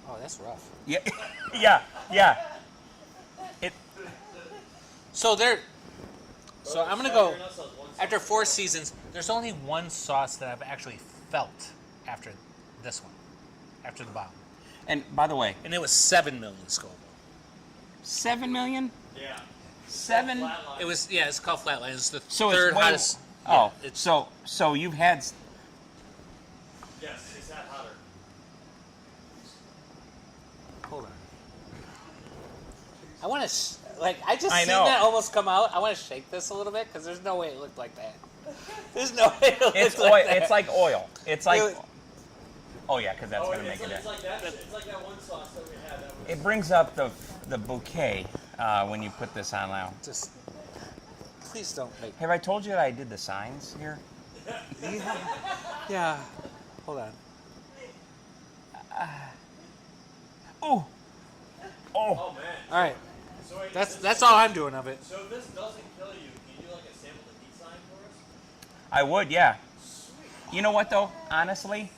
Oh, that's rough. Yeah. yeah. It. So I'm gonna go. You're not selling one After sauce. 4 seasons, there's only one sauce that I've actually felt after this one, after the bomb, And by the way, and it was 7 million Scoville. 7 million. Yeah. 7. Flatline. It was it's called Flatline. It's the So third it's way, hottest. Oh, yeah, it's so you've had. Yes, it's that hotter. hold on. I want to I just I seen know. that almost come out. I want to shake this a little bit because there's no way it looked like that. There's no way it looked It's like oil. that. It's like oil. It's like. It- Oh yeah, because that's Oh, gonna it's make like, it. it's like that. It's like that one sauce that we had. That was, It brings up the bouquet when you put this on now. Just please don't make. Have I told you that I did the signs here? Yeah. Hold on. Oh. oh man. All right. So wait, That's all I'm doing of it. So if this doesn't kill you, can you do like a sample the heat sign for us? I would, yeah. Sweet. You know what though? Honestly,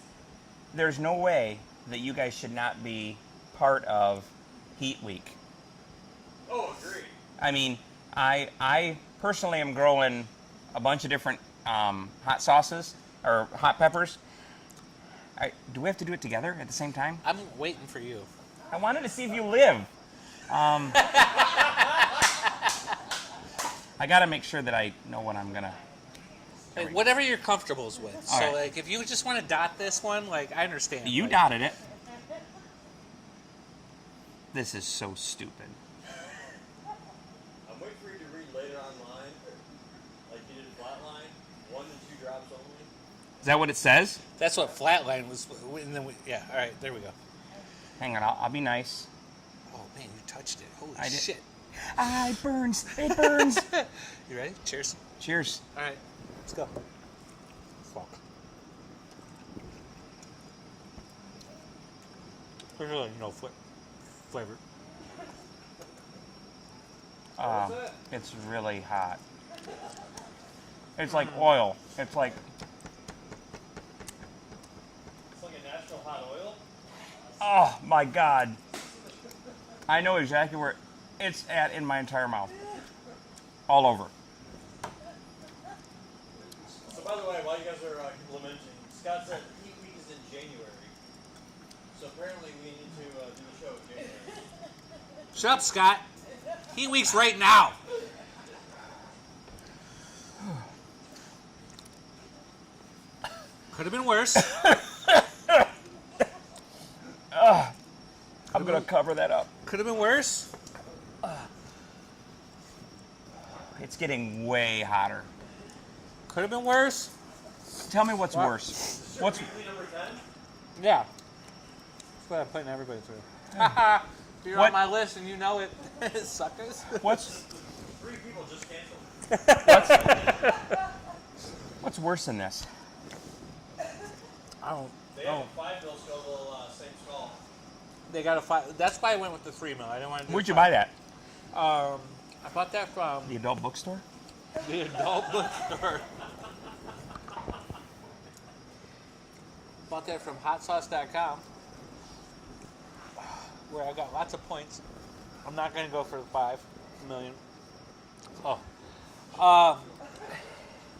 there's no way that you guys should not be part of Heat Week. Oh, agreed. I mean, I personally am growing a bunch of different hot sauces or hot peppers. Do we have to do it together at the same time? I'm waiting for you. I wanted to see if you live. I got to make sure that I know what I'm gonna. There we go. Whatever you're comfortable with. All So, right. if you just want to dot this one, I understand. You like, dotted it. This is so stupid. I'm waiting for you to read later online, like you did Flatline, 1 to 2 drops only. Is that what it says? That's what Flatline was. And then yeah. All right. There we go. Hang on, I'll be nice. Oh man, you touched it. Holy I did. shit. Ah, it burns. It burns. You ready? Cheers. Cheers. All right. Let's go. Fuck. There's really no flavor. What's that? It's really hot. It's like oil. It's like It's like a natural hot oil. oh my God. I know exactly where it's at in my entire mouth. All over. So by the way, while you guys are complimenting, Scott said Heat Week is in January. So apparently we need to do the show in January. Shut up, Scott. Heat Week's right now. Could have been worse. I'm gonna cover that up. Could have been worse. It's getting way hotter. Could have been worse. Tell me what's What? worse. Is this your What's weekly number 10? Yeah. That's what I'm putting everybody through. Haha. You're What- on my list and you know it, suckers. What's 3 people just canceled. what's worse than this? I don't. They have a 5 mil Scoville, same skull. They got a 5. That's why I went with the 3 mil. I didn't want to do. Where'd you buy that? I bought that from The adult bookstore? the adult bookstore. Bought that from hotsauce.com, where I got lots of points. I'm not going to go for the 5 million. Oh.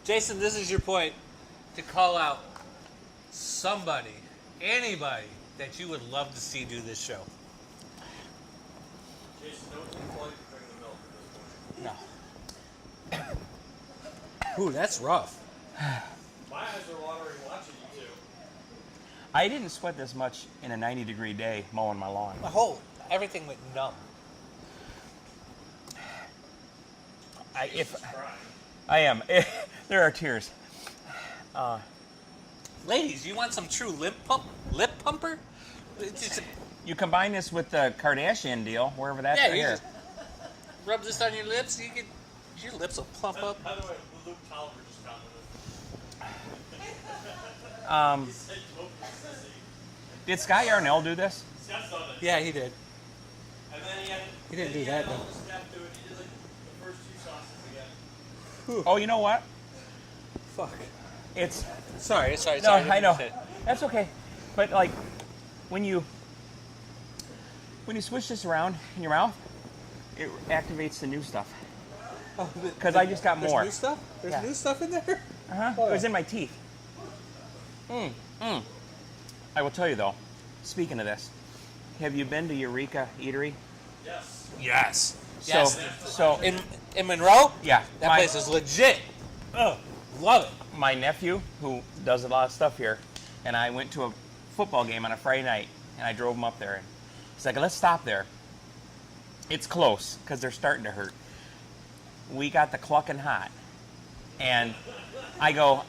Jason, this is your point to call out somebody, anybody that you would love to see do this show. Jason, don't think Floyd can drink the milk at this point. No. Ooh, that's rough. My eyes are watering watching you two. I didn't sweat this much in a 90-degree day mowing my lawn. Everything went numb. I am. There are tears. Ladies, you want some true lip pumper? It's just You combine this with the Kardashian deal, wherever that's yeah, right you here. just rub this on your lips. Your lips will plump up. By the way, Luke Tolliver just commented. Um, He said, "Don't be sissy." did Scott Yarnell do this? Scott's done it. Yeah, he did. And then he had. He didn't then do had that, all though. the step to it. He did like the first 2 sauces again. Oh, you know what? Fuck. It's Sorry. no, I know. That's okay. But like, when you swish this around in your mouth, it activates the new stuff. Because I just got more. There's new stuff? There's Yeah. new stuff in there? Uh-huh. Oh, It was yeah. in my teeth. I will tell you though, speaking of this, have you been to Eureka Eatery? Yes. Yes. So, Yes. so In Monroe? yeah, That my, place is legit. Oh, love it. my nephew, who does a lot of stuff here, and I went to a football game on a Friday night, and I drove him up there. And he's like, let's stop there. It's close, because they're starting to hurt. We got the clucking hot. And I go,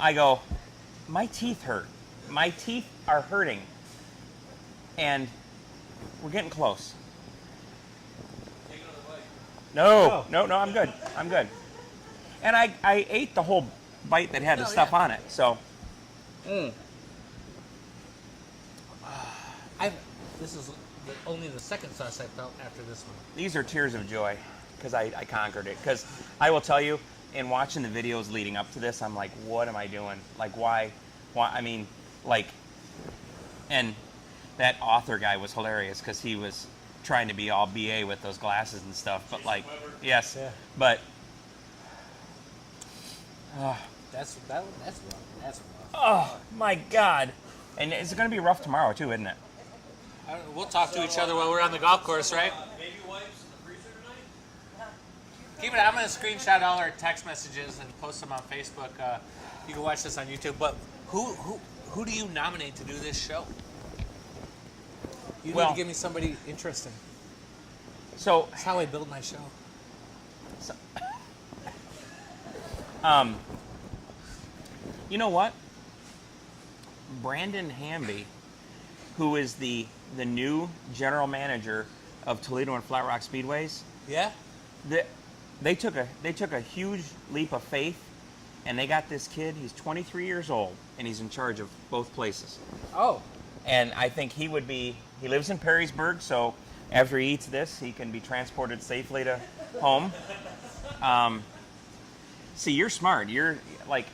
my teeth hurt. My teeth are hurting. And we're getting close. Take another bite. No, I'm good. I'm good. And I ate the whole bite that had the stuff on it. So, This is only the second sauce I felt after this one. these are tears of joy because I conquered it. Because I will tell you, in watching the videos leading up to this, I'm like, what am I doing? Like, why? I mean, like, and that author guy was hilarious because he was trying to be all BA with those glasses and stuff. But like, yes, Yeah. but That's rough. That's rough. oh my God! And it's going to be rough tomorrow too, isn't it? We'll talk to each other while we're on the golf course, right? Baby wipes in the freezer tonight? Keep it. I'm gonna screenshot all our text messages and post them on Facebook. You can watch this on YouTube. But who do you nominate to do this show? You need Well- to give me somebody interesting. So, That's how I build my show. you know what? Brandon Hamby, who is the new general manager of Toledo and Flat Rock Speedways, Yeah. they took a huge leap of faith, and they got this kid. He's 23 years old, and he's in charge of both places. Oh. And I think he would be. He lives in Perrysburg, so after he eats this, he can be transported safely to home. See, you're smart. You're like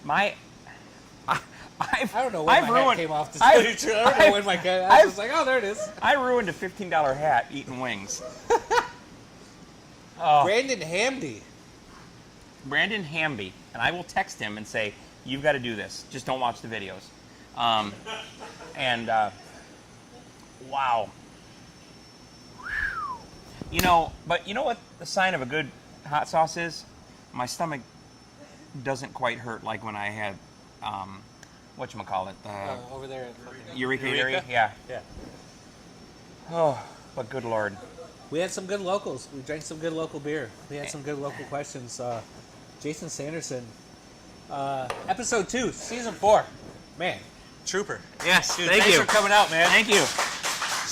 my. I don't know when I've my hat ruined- came off the stage. I don't know when my hat. I was like, oh, there it is. I ruined a $15 hat eating wings. Brandon Hamby. Brandon Hamby, and I will text him and say, "You've got to do this. Just don't watch the videos." Wow. You know, but you know what the sign of a good hot sauce is? My doesn't quite hurt like when I had, whatchamacallit, Over there. At Eureka Eureka? Eatery. Yeah. Yeah. Oh, but good Lord. We had some good locals. We drank some good local beer. We had some good local questions. Jason Sanderson, episode 2, season 4. Man, Trooper. Yes, Dude, thank thanks you. for coming out, man. Thank you.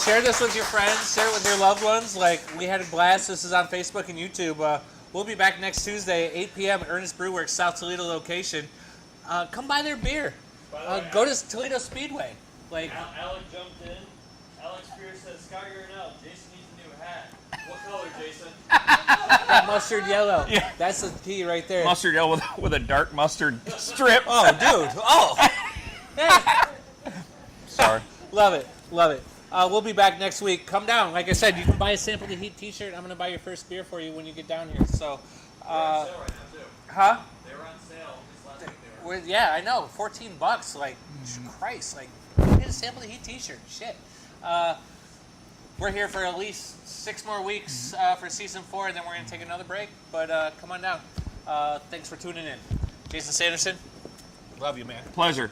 Share this with your friends. Share it with your loved ones. Like, we had a blast. This is on Facebook and YouTube. We'll be back next Tuesday at 8 p.m. at Ernest Brew Works, South Toledo location. Come buy their beer. By the way, Go to Toledo Speedway. Like, Alec jumped in. Alex Pierce said, Scott, you're an L. Jason needs a new hat. What color, Jason? that mustard yellow. Yeah. That's the key right there. Mustard yellow with a dark mustard strip. Oh, dude. Oh. Hey. Sorry. Love it. Love it. We'll be back next week. Come down. Like I said, you can buy a Sample the Heat t-shirt. I'm going to buy your first beer for you when you get down here. So, They're on sale right now, too. huh? They were on sale this last week. They were. Yeah, I know. $14. Like, Christ. Like, get a Sample the Heat t-shirt. Shit. We're here for at least 6 more weeks for season 4, and then we're going to take another break. But come on down. Thanks for tuning in. Jason Sanderson, love you, man. Pleasure.